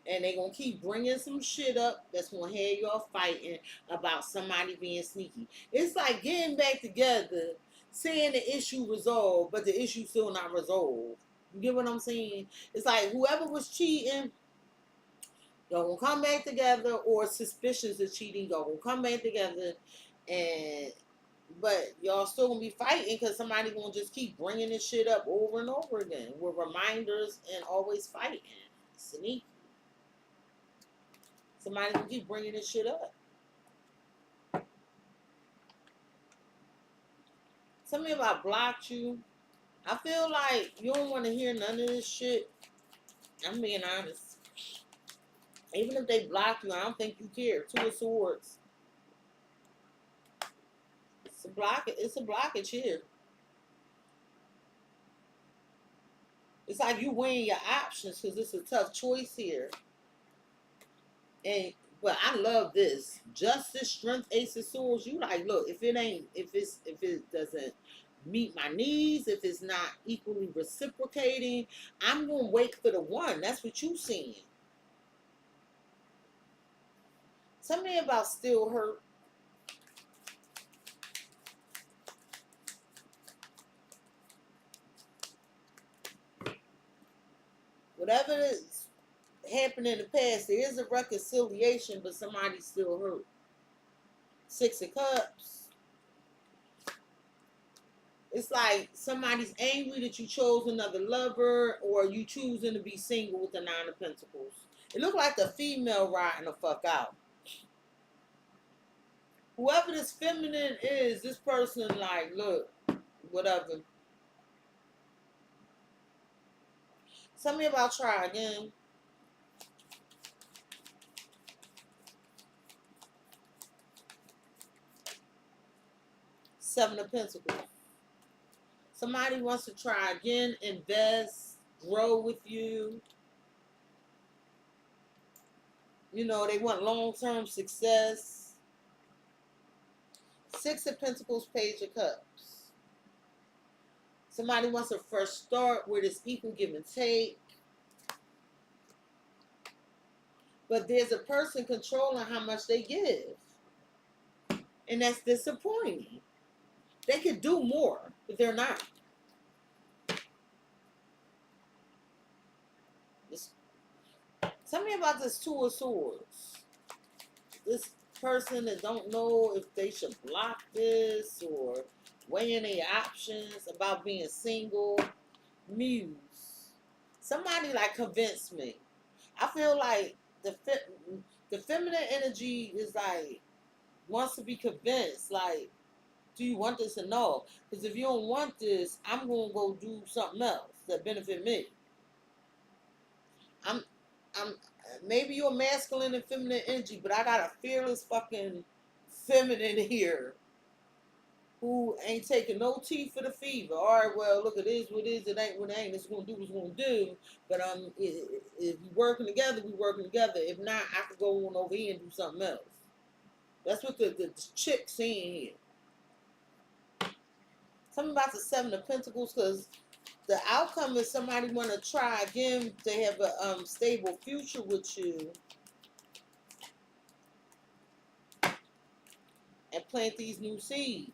[SPEAKER 2] And they gonna keep bringing some shit up that's gonna have y'all fighting about somebody being sneaky. It's like getting back together, saying the issue resolved, but the issue still not resolved. You get what I'm saying? It's like whoever was cheating, y'all gonna come back together, or suspicions of cheating, y'all gonna come back together, and but y'all still gonna be fighting because somebody gonna just keep bringing this shit up over and over again with reminders and always fighting. Sneaky. Somebody gonna keep bringing this shit up. Tell me about blocked you. I feel like you don't want to hear none of this shit. I'm being honest. Even if they block you, I don't think you care. Two of Swords. It's a blockage here. It's like you weighing your options because it's a tough choice here. And but I love this. Justice, strength, ace of swords. You like, look, if it doesn't meet my needs, if it's not equally reciprocating, I'm gonna wait for the one. That's what you seeing. Tell me about still hurt. Whatever is happened in the past, there is a reconciliation, but somebody's still hurt. Six of Cups. It's like somebody's angry that you chose another lover, or you choosing to be single with the Nine of Pentacles. It looked like a female riding the fuck out. Whoever this feminine is, this person like, look, whatever. Tell me about try again. Seven of Pentacles. Somebody wants to try again, invest, grow with you. You know, they want long-term success. Six of Pentacles, Page of Cups. Somebody wants a fresh start where there's equal give and take. But there's a person controlling how much they give. And that's disappointing. They could do more, but they're not. Tell me about this Two of Swords. This person that don't know if they should block this or weighing their options about being single. Muse. Somebody like convince me. I feel like the feminine energy is like wants to be convinced. Like, do you want this or no? Because if you don't want this, I'm gonna go do something else that benefit me. I'm maybe you're masculine and feminine energy, but I got a fearless fucking feminine here who ain't taking no tea for the fever. All right, well, look, it is what it is. It ain't what it ain't. It's gonna do what it's gonna do. But if we working together, we working together. If not, I could go on over here and do something else. That's what the chick's saying here. Something about the Seven of Pentacles, because The outcome is somebody want to try again. They have a stable future with you and plant these new seeds.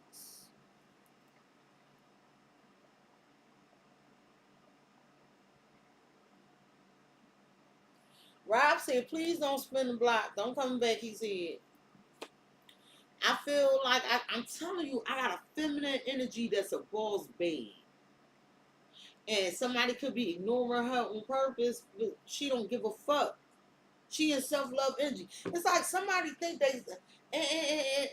[SPEAKER 2] Rob said, please don't spin the block. Don't come back, he said. I feel like, I'm telling you, I got a feminine energy that's a boss babe. And somebody could be ignoring her on purpose, but she don't give a fuck. She in self-love energy. It's like somebody think they,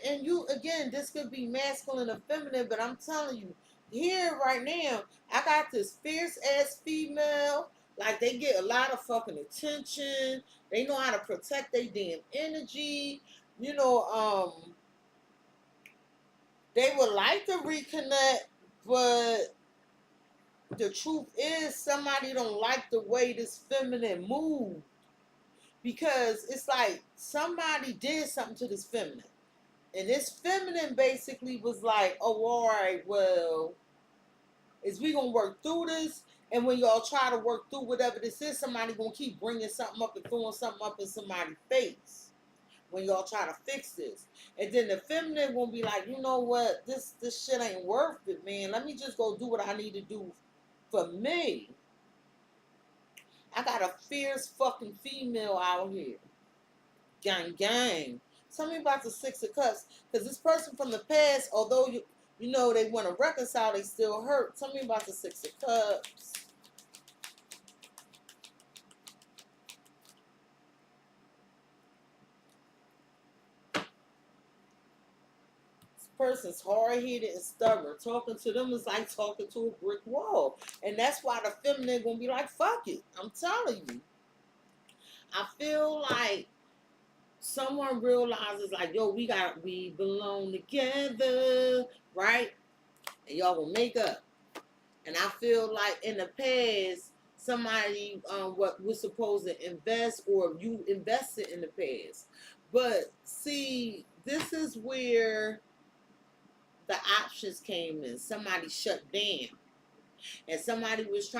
[SPEAKER 2] and you, again, this could be masculine or feminine, but I'm telling you, here right now, I got this fierce-ass female. Like, they get a lot of fucking attention. They know how to protect their damn energy. You know, they would like to reconnect, but the truth is somebody don't like the way this feminine move, because it's like somebody did something to this feminine, and this feminine basically was like, oh, all right, well, is we gonna work through this? And when y'all try to work through whatever this is, somebody gonna keep bringing something up and throwing something up in somebody's face when y'all try to fix this. And then the feminine gonna be like, you know what, this shit ain't worth it, man. Let me just go do what I need to do for me. I got a fierce fucking female out here. Gang, gang. Tell me about the Six of Cups. Because this person from the past, although you know they want to reconcile, they still hurt. Tell me about the Six of Cups. This person's hard-headed and stubborn. Talking to them is like talking to a brick wall. And that's why the feminine going to be like, fuck it. I'm telling you. I feel like someone realizes like, yo, we belong together, right? And y'all will make up. And I feel like in the past, somebody what was supposed to invest, or you invested in the past. But see, this is where the options came in. Somebody shut down. And somebody was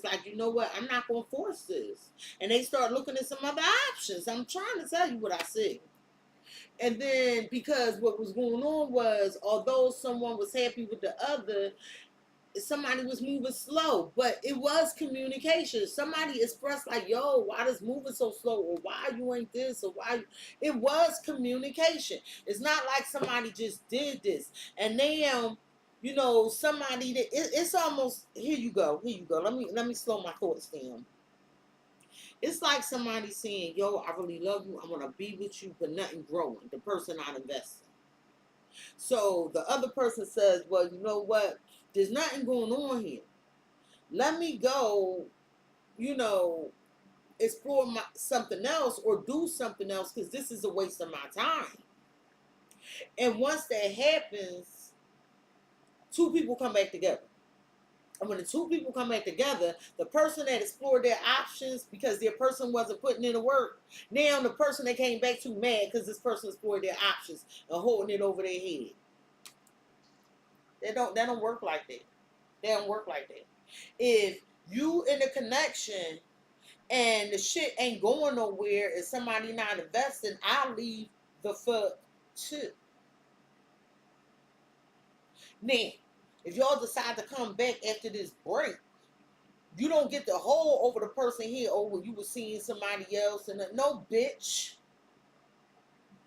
[SPEAKER 2] like, you know what, I'm not going to force this. And they start looking at some other options. I'm trying to tell you what I see. And then, because what was going on was, although someone was happy with the other, somebody was moving slow, but it was communication. Somebody expressed like, yo, why this moving so slow, or why you ain't this, or why. It was communication. It's not like somebody just did this. And now, you know, somebody that it's almost, here you go. Let me slow my thoughts down. It's like somebody saying, yo, I really love you, I want to be with you, but nothing growing. The person not investing. So the other person says, well, you know what, there's nothing going on here. Let me go, you know, explore something else, or do something else, because this is a waste of my time. And once that happens, two people come back together. And when the two people come back together, the person that explored their options because their person wasn't putting in the work, now the person that came back too mad because this person explored their options and holding it over their head. That don't work like that. They don't work like that. If you in a connection and the shit ain't going nowhere and somebody not investing, I'll leave the fuck too. Now, if y'all decide to come back after this break, you don't get to hold over the person here, oh, well, you were seeing somebody else, and no, bitch.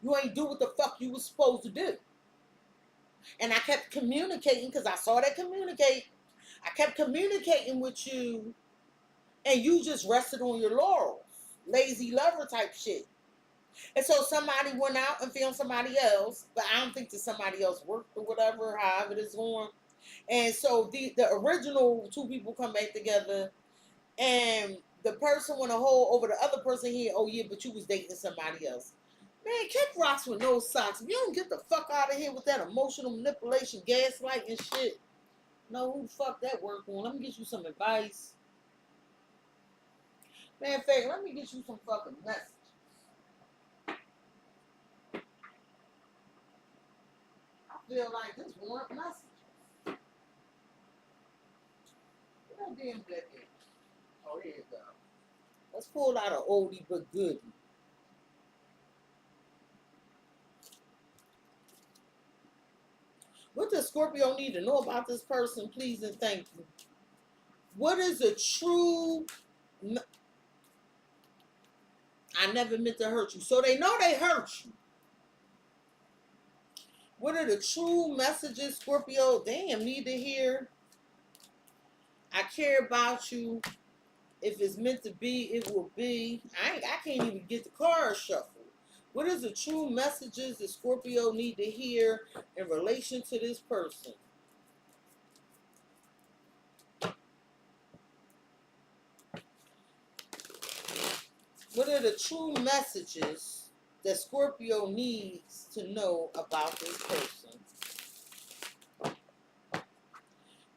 [SPEAKER 2] You ain't do what the fuck you was supposed to do. And I kept communicating, because I saw that communicate. I kept communicating with you, and you just rested on your laurels. Lazy lover type shit. And so somebody went out and found somebody else, but I don't think that somebody else worked or whatever, however it is going. And so the original two people come back together, and the person want to hold over the other person here, oh yeah, but you was dating somebody else. Man, kick rocks with no socks. If you don't get the fuck out of here with that emotional manipulation, gaslight and shit, no, who the fuck that work on? Let me get you some advice. Man, in fact, let me get you some fucking messages. I feel like this one message. Where that damn deck is? Oh, here you go. Let's pull out an oldie but goodie. What does Scorpio need to know about this person? Please and thank you. What is a true... I never meant to hurt you. So they know they hurt you. What are the true messages Scorpio, damn, need to hear? I care about you. If it's meant to be, it will be. I can't even get the cards shuffled. What is the true messages that Scorpio need to hear in relation to this person? What are the true messages that Scorpio needs to know about this person?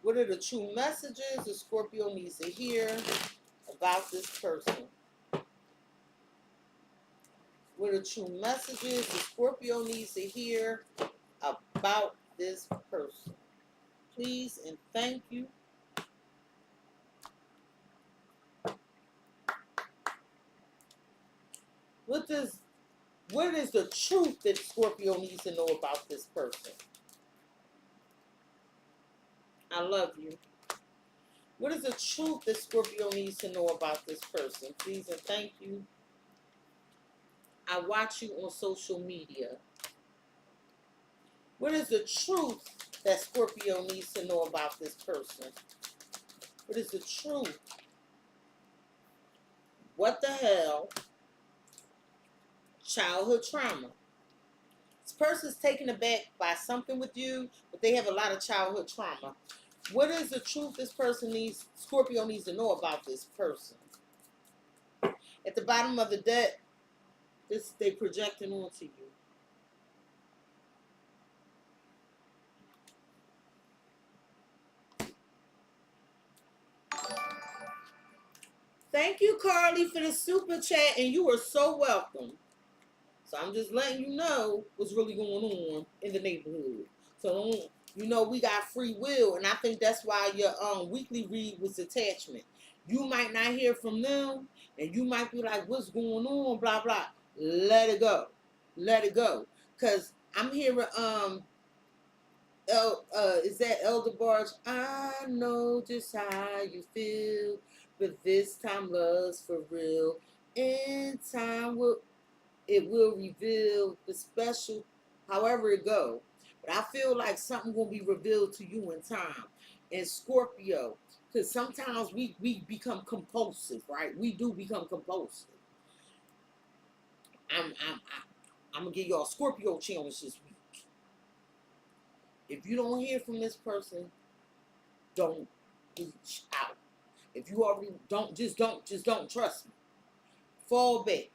[SPEAKER 2] What are the true messages that Scorpio needs to hear about this person? What are the true messages that Scorpio needs to hear about this person? Please and thank you. What is the truth that Scorpio needs to know about this person? I love you. What is the truth that Scorpio needs to know about this person? Please and thank you. I watch you on social media. What is the truth that Scorpio needs to know about this person? What is the truth? What the hell? Childhood trauma. This person's taken aback by something with you, but they have a lot of childhood trauma. What is the truth this person needs, Scorpio needs to know about this person? At the bottom of the deck, they projecting onto you. Thank you, Carly, for the super chat, and you are so welcome. So I'm just letting you know what's really going on in the neighborhood. So you know we got free will, and I think that's why your weekly read was attachment. You might not hear from them, and you might be like, "What's going on?" Blah blah. Let it go, let it go. Cause I'm hearing is that Elder Barge? I know just how you feel, but this time love's for real. In time it will reveal the special, however it go. But I feel like something will be revealed to you in time. And Scorpio, because sometimes we become compulsive, right? We do become compulsive. I'm gonna give y'all a Scorpio challenge this week. If you don't hear from this person, don't reach out. If you already just don't trust me. Fall back.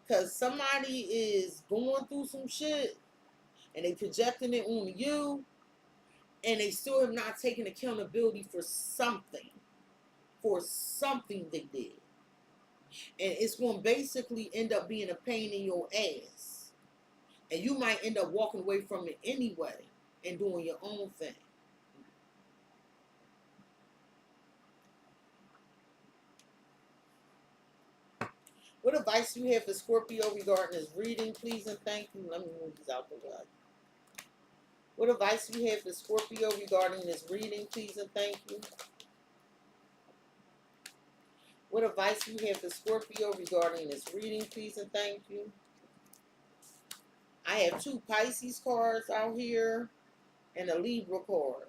[SPEAKER 2] Because somebody is going through some shit and they projecting it on you and they still have not taken accountability for something they did. And it's going to basically end up being a pain in your ass. And you might end up walking away from it anyway and doing your own thing. What advice do you have for Scorpio regarding his reading? Please and thank you. Let me move these out the way. What advice do you have for Scorpio regarding this reading? Please and thank you. What advice do you have for Scorpio regarding this reading? Please and thank you. I have 2 Pisces cards out here and a Libra card.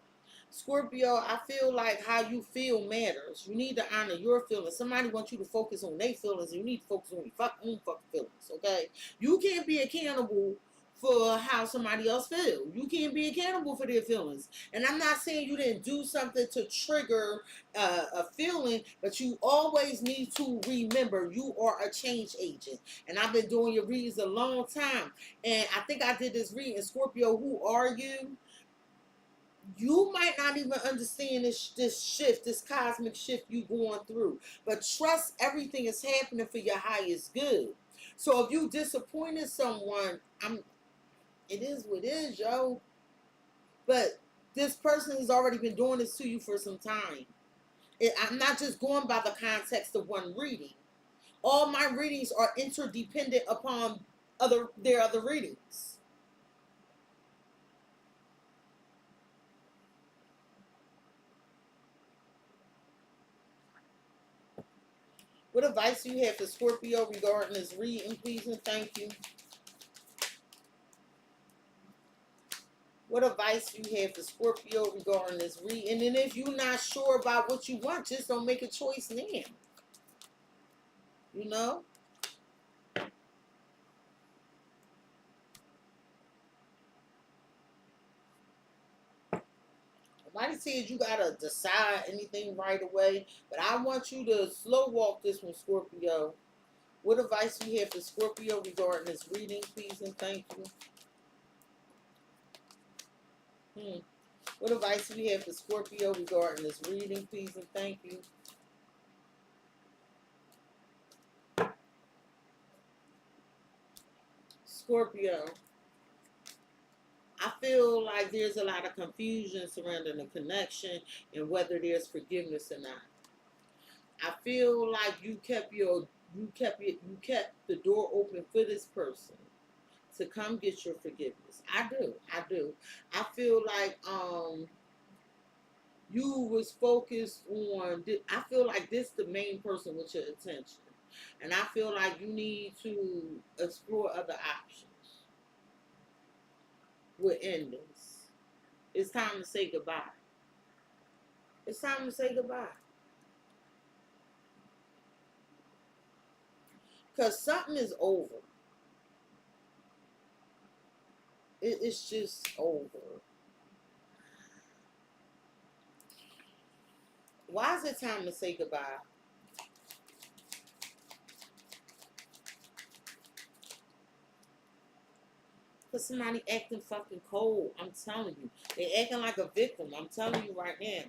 [SPEAKER 2] Scorpio, I feel like how you feel matters. You need to honor your feelings. Somebody wants you to focus on their feelings, and you need to focus on your own fucking feelings, okay? You can't be accountable for how somebody else feels. You can't be accountable for their feelings. And I'm not saying you didn't do something to trigger a feeling, but you always need to remember you are a change agent. And I've been doing your reads a long time. And I think I did this reading, Scorpio, who are you? You might not even understand this shift, this cosmic shift you going through. But trust everything is happening for your highest good. So if you disappointed someone, it is what it is, yo. But this person has already been doing this to you for some time. I'm not just going by the context of one reading. All my readings are interdependent upon their other readings. What advice do you have for Scorpio regarding this reading, please and thank you? What advice do you have for Scorpio regarding this reading? And if you're not sure about what you want, just don't make a choice now. You know? Nobody says you gotta decide anything right away, but I want you to slow walk this one, Scorpio. What advice do you have for Scorpio regarding this reading, please and thank you? What advice do you have for Scorpio regarding this reading, please and thank you? Scorpio, I feel like there's a lot of confusion surrounding the connection and whether there's forgiveness or not. I feel like you kept the door open for this person to come get your forgiveness. I do. I feel like you was focused on. I feel like this the main person with your attention, and I feel like you need to explore other options with endings. It's time to say goodbye. It's time to say goodbye. Because something is over. It's just over. Why is it time to say goodbye? Because somebody acting fucking cold. I'm telling you. They acting like a victim. I'm telling you right now.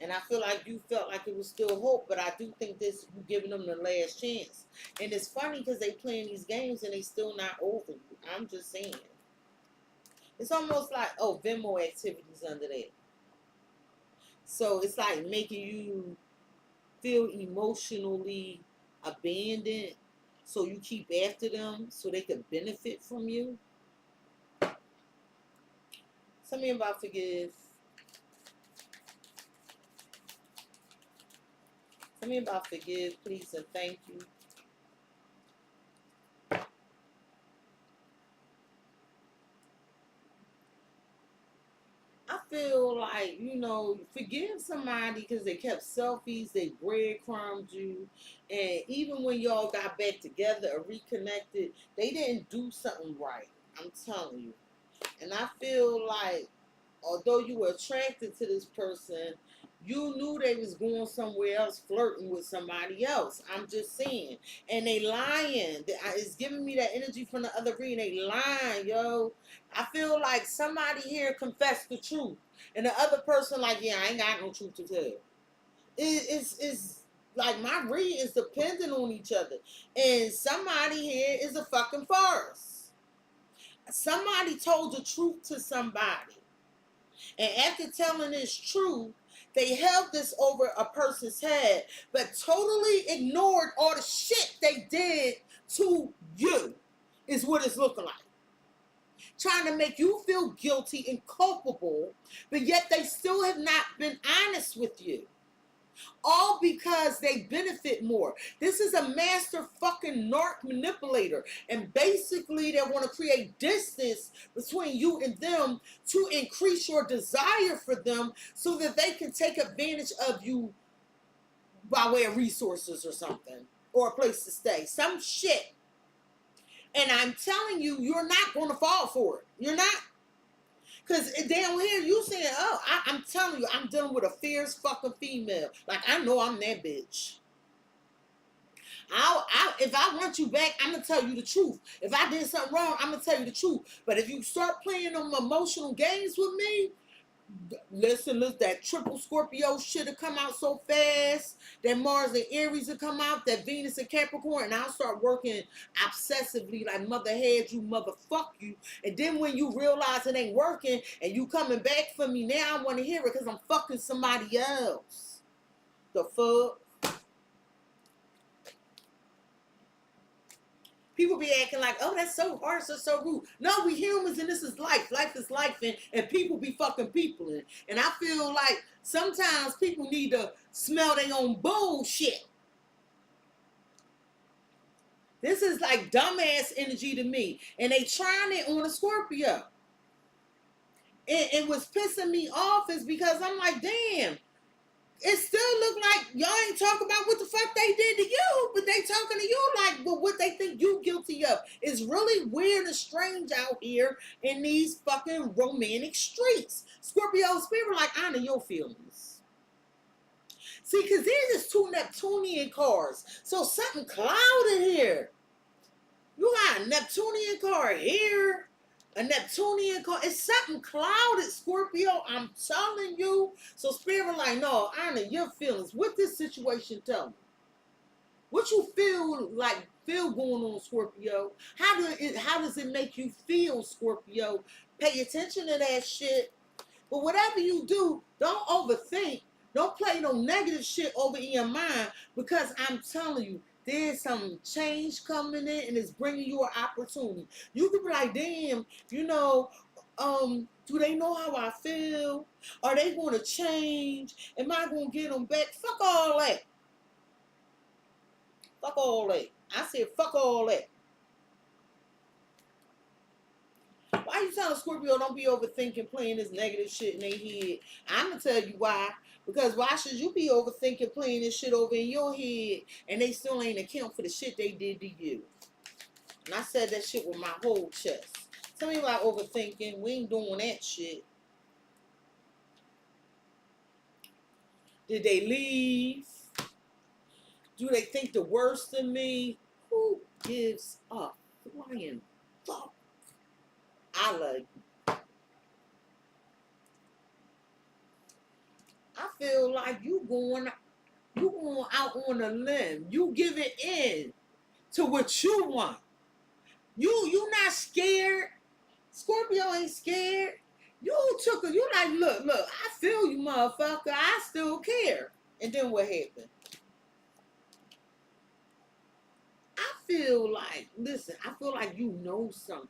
[SPEAKER 2] And I feel like you felt like it was still hope, but I do think this, you giving them the last chance. And it's funny because they playing these games and they still not over you. I'm just saying. It's almost like, oh, Venmo activities under there. So it's like making you feel emotionally abandoned. So you keep after them so they could benefit from you. Tell me about forgive. Tell me about forgive, please, and thank you. I feel like, forgive somebody because they kept selfies, they breadcrumbed you, and even when y'all got back together or reconnected, they didn't do something right. I'm telling you. And I feel like, although you were attracted to this person, you knew they was going somewhere else, flirting with somebody else. I'm just saying. And they lying. It's giving me that energy from the other reading. They lying, yo. I feel like somebody here confessed the truth. And the other person like, yeah, I ain't got no truth to tell. It's like my reading is dependent on each other. And somebody here is a fucking farce. Somebody told the truth to somebody. And after telling this truth, they held this over a person's head, but totally ignored all the shit they did to you, is what it's looking like. Trying to make you feel guilty and culpable, but yet they still have not been honest with you. All because they benefit more. This is a master fucking narc manipulator. And basically they want to create distance between you and them to increase your desire for them so that they can take advantage of you by way of resources or something. Or a place to stay. Some shit. And I'm telling you, you're not going to fall for it. You're not. Because down here, you saying, oh, I'm telling you, I'm dealing with a fierce fucking female. Like, I know I'm that bitch. If I want you back, I'm going to tell you the truth. If I did something wrong, I'm going to tell you the truth. But if you start playing them emotional games with me, Listen, that triple Scorpio shit will come out so fast. That Mars and Aries will come out. That Venus and Capricorn. And I'll start working obsessively like mother had you, motherfuck you. And then when you realize it ain't working and you coming back for me, now I want to hear it because I'm fucking somebody else. The fuck? People be acting like, oh, that's so harsh, that's so rude. No, we humans and this is life. Life is life, and people be fucking people. And I feel like sometimes people need to smell their own bullshit. This is like dumbass energy to me. And they trying it on a Scorpio. And what's pissing me off is because I'm like, damn, it still look like y'all ain't talking about what the fuck they did to you, but they talking to you like, well, what they think you guilty of. It's really weird and strange out here in these fucking romantic streets. Scorpio spirit like, honor your feelings. See, because these is two Neptunian cars, so something clouded here. You got a Neptunian car here. A Neptunian car. It's something clouded, Scorpio. I'm telling you. So Spirit like, no, honor your feelings. What this situation tell me? What you feel going on, Scorpio? How does it make you feel, Scorpio? Pay attention to that shit. But whatever you do, don't overthink. Don't play no negative shit over in your mind, because I'm telling you, there's some change coming in and it's bringing you an opportunity. You could be like, damn, do they know how I feel? Are they going to change? Am I going to get them back? Fuck all that. Fuck all that. I said fuck all that. Why you telling Scorpio don't be overthinking, playing this negative shit in their head? I'm going to tell you why. Because why should you be overthinking, playing this shit over in your head, and they still ain't account for the shit they did to you? And I said that shit with my whole chest. Tell me about overthinking. We ain't doing that shit. Did they leave? Do they think the worst of me? Who gives a flying fuck? I love you. I feel like you going out on a limb. You giving in to what you want. You not scared. Scorpio ain't scared. You like, look, I feel you, motherfucker. I still care. And then what happened? I feel like you know something.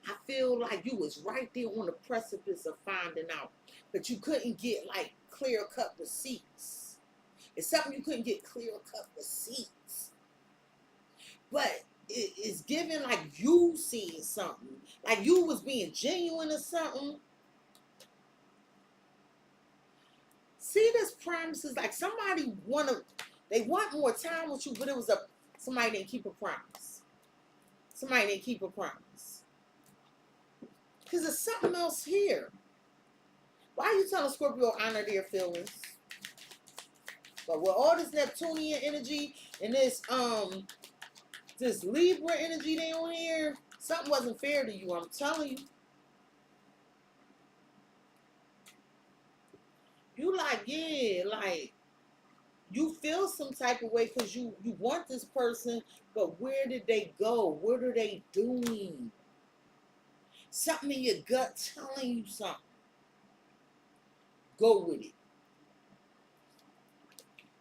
[SPEAKER 2] I feel like you was right there on the precipice of finding out, but you couldn't get like clear-cut receipts. It's something you couldn't get clear-cut receipts. But it's giving like you seeing something. Like you was being genuine or something. See, this promises like somebody they want more time with you, but somebody didn't keep a promise. Somebody didn't keep a promise. Because there's something else here. Why are you telling Scorpio honor their feelings? But with all this Neptunian energy and this Libra energy down here, something wasn't fair to you, I'm telling you. You like, yeah, like, you feel some type of way because you want this person, but where did they go? What are they doing? Something in your gut telling you something. Go with it.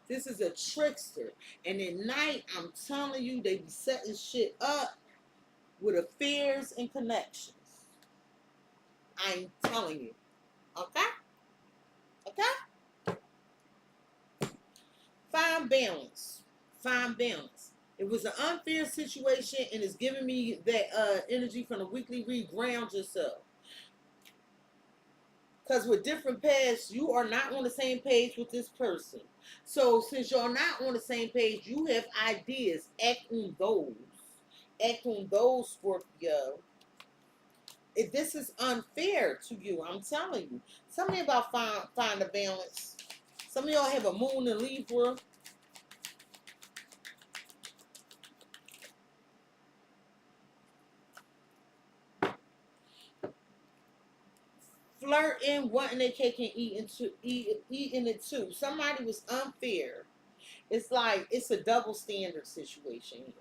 [SPEAKER 2] This is a trickster. And at night, I'm telling you, they be setting shit up with affairs and connections. I'm telling you. Okay? Okay? Find balance. Find balance. It was an unfair situation and it's giving me that energy from the weekly read. Ground yourself. Because with different paths, you are not on the same page with this person. So since you're not on the same page, you have ideas. Act on those. Act on those, Scorpio. If this is unfair to you, I'm telling you. Tell me about find a balance. Some of y'all have a moon in Libra. flirting, wanting their cake and eating it too. Somebody was unfair. It's like it's a double standard situation here.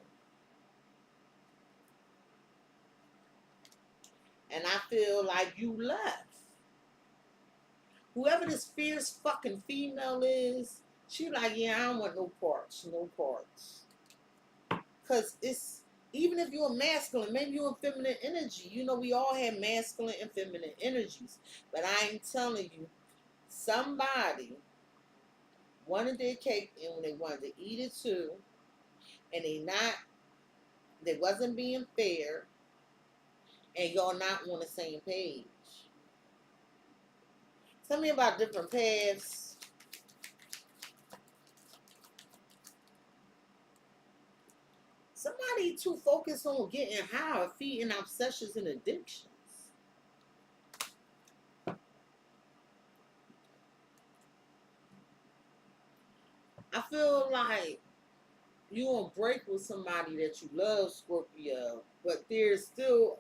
[SPEAKER 2] And I feel like you left. Whoever this fierce fucking female is, she like, yeah, I don't want no parts, no parts. Cause it's, even if you're masculine, maybe you're in feminine energy. You know, we all have masculine and feminine energies. But I ain't telling you, somebody wanted their cake and when they wanted to eat it too, and they wasn't being fair, and y'all not on the same page. Tell me about different paths. Somebody too focused on getting high or feeding obsessions and addictions. I feel like you on break with somebody that you love, Scorpio, but there's still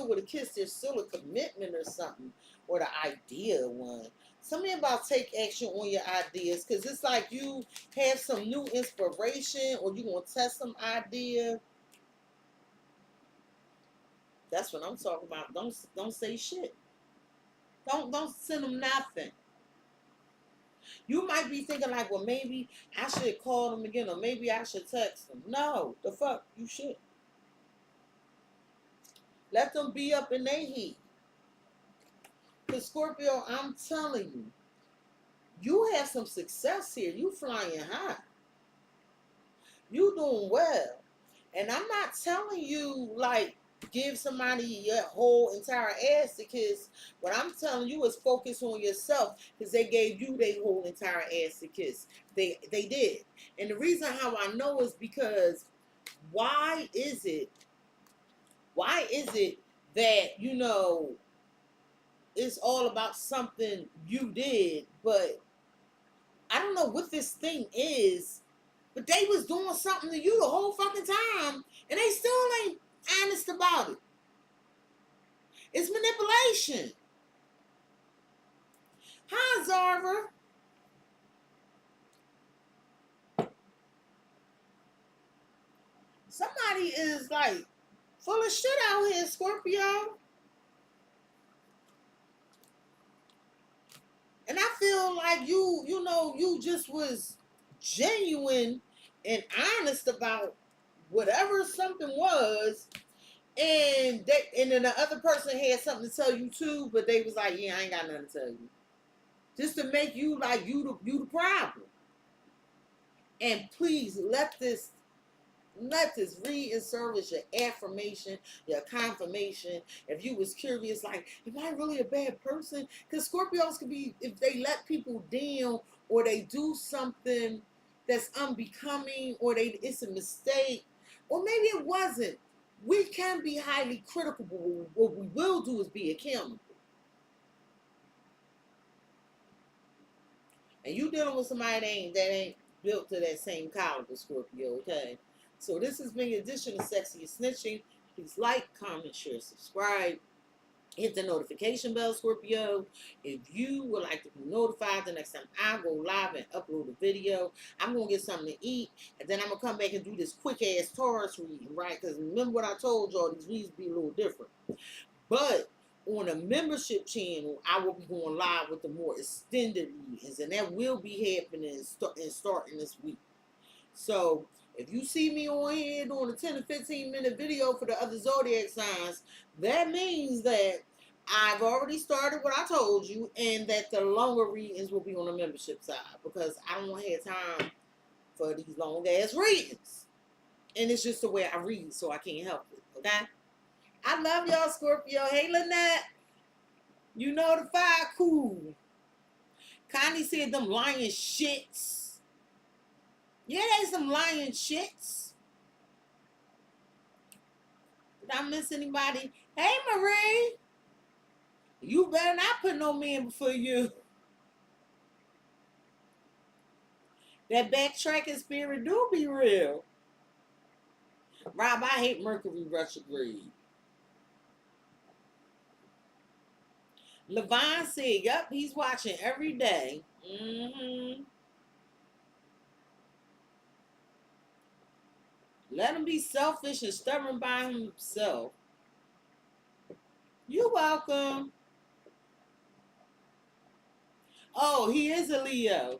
[SPEAKER 2] with a kiss, there's still a commitment or something, or the idea of one. Tell me about take action on your ideas, because it's like you have some new inspiration, or you gonna test some idea. That's what I'm talking about. Don't say shit. Don't send them nothing. You might be thinking like, well, maybe I should call them again, or maybe I should text them. No, the fuck you should. Let them be up in their heat. Because Scorpio, I'm telling you, you have some success here. You flying high. You doing well. And I'm not telling you like give somebody your whole entire ass to kiss. What I'm telling you is focus on yourself, because they gave you their whole entire ass to kiss. They did. And the reason how I know is because why is it that, you know, it's all about something you did, but I don't know what this thing is, but they was doing something to you the whole fucking time, and they still ain't honest about it. It's manipulation. Hi, Zarva. Somebody is like full of shit out here, Scorpio. And I feel like you just was genuine and honest about whatever something was, and then the other person had something to tell you too, but they was like, yeah, I ain't got nothing to tell you. Just to make you like you the problem. And please let this read and serve as your affirmation, your confirmation. If you was curious, like, am I really a bad person? Because Scorpios can be, if they let people down or they do something that's unbecoming, or it's a mistake, or maybe it wasn't. We can be highly critical, but what we will do is be accountable. And you dealing with somebody that ain't built to that same caliber, Scorpio, okay? So this has been your edition of Sexy and Snitching. Please like, comment, share, subscribe. Hit the notification bell, Scorpio. If you would like to be notified the next time I go live and upload a video, I'm going to get something to eat, and then I'm going to come back and do this quick-ass Taurus reading, right? Because remember what I told y'all, these reads be a little different. But on a membership channel, I will be going live with the more extended readings, and that will be happening and starting this week. So if you see me on here doing a 10 to 15 minute video for the other zodiac signs, that means that I've already started what I told you, and that the longer readings will be on the membership side, because I don't have time for these long ass readings. And it's just the way I read, so I can't help it. Okay? I love y'all, Scorpio. Hey, Lynette. You notified? Cool. Connie said them lying shits. Yeah, they some lying shits. Did I miss anybody? Hey, Marie. You better not put no man before you. That backtracking spirit do be real. Rob, I hate Mercury retrograde. Levon said, yep, he's watching every day. Let him be selfish and stubborn by himself. You're welcome. Oh, he is a Leo.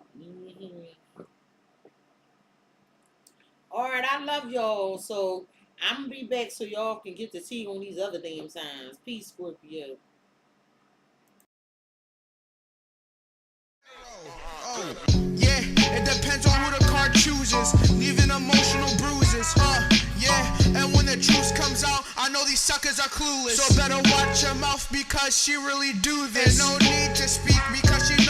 [SPEAKER 2] All right, I love y'all. So I'm going to be back so y'all can get to see on these other damn signs. Peace, Scorpio.
[SPEAKER 1] Yeah, it depends on who the card chooses, leaving emotional bruises. Yeah, and when the truth comes out, I know these suckers are clueless. So better watch your mouth because she really do this. There's no need to speak because she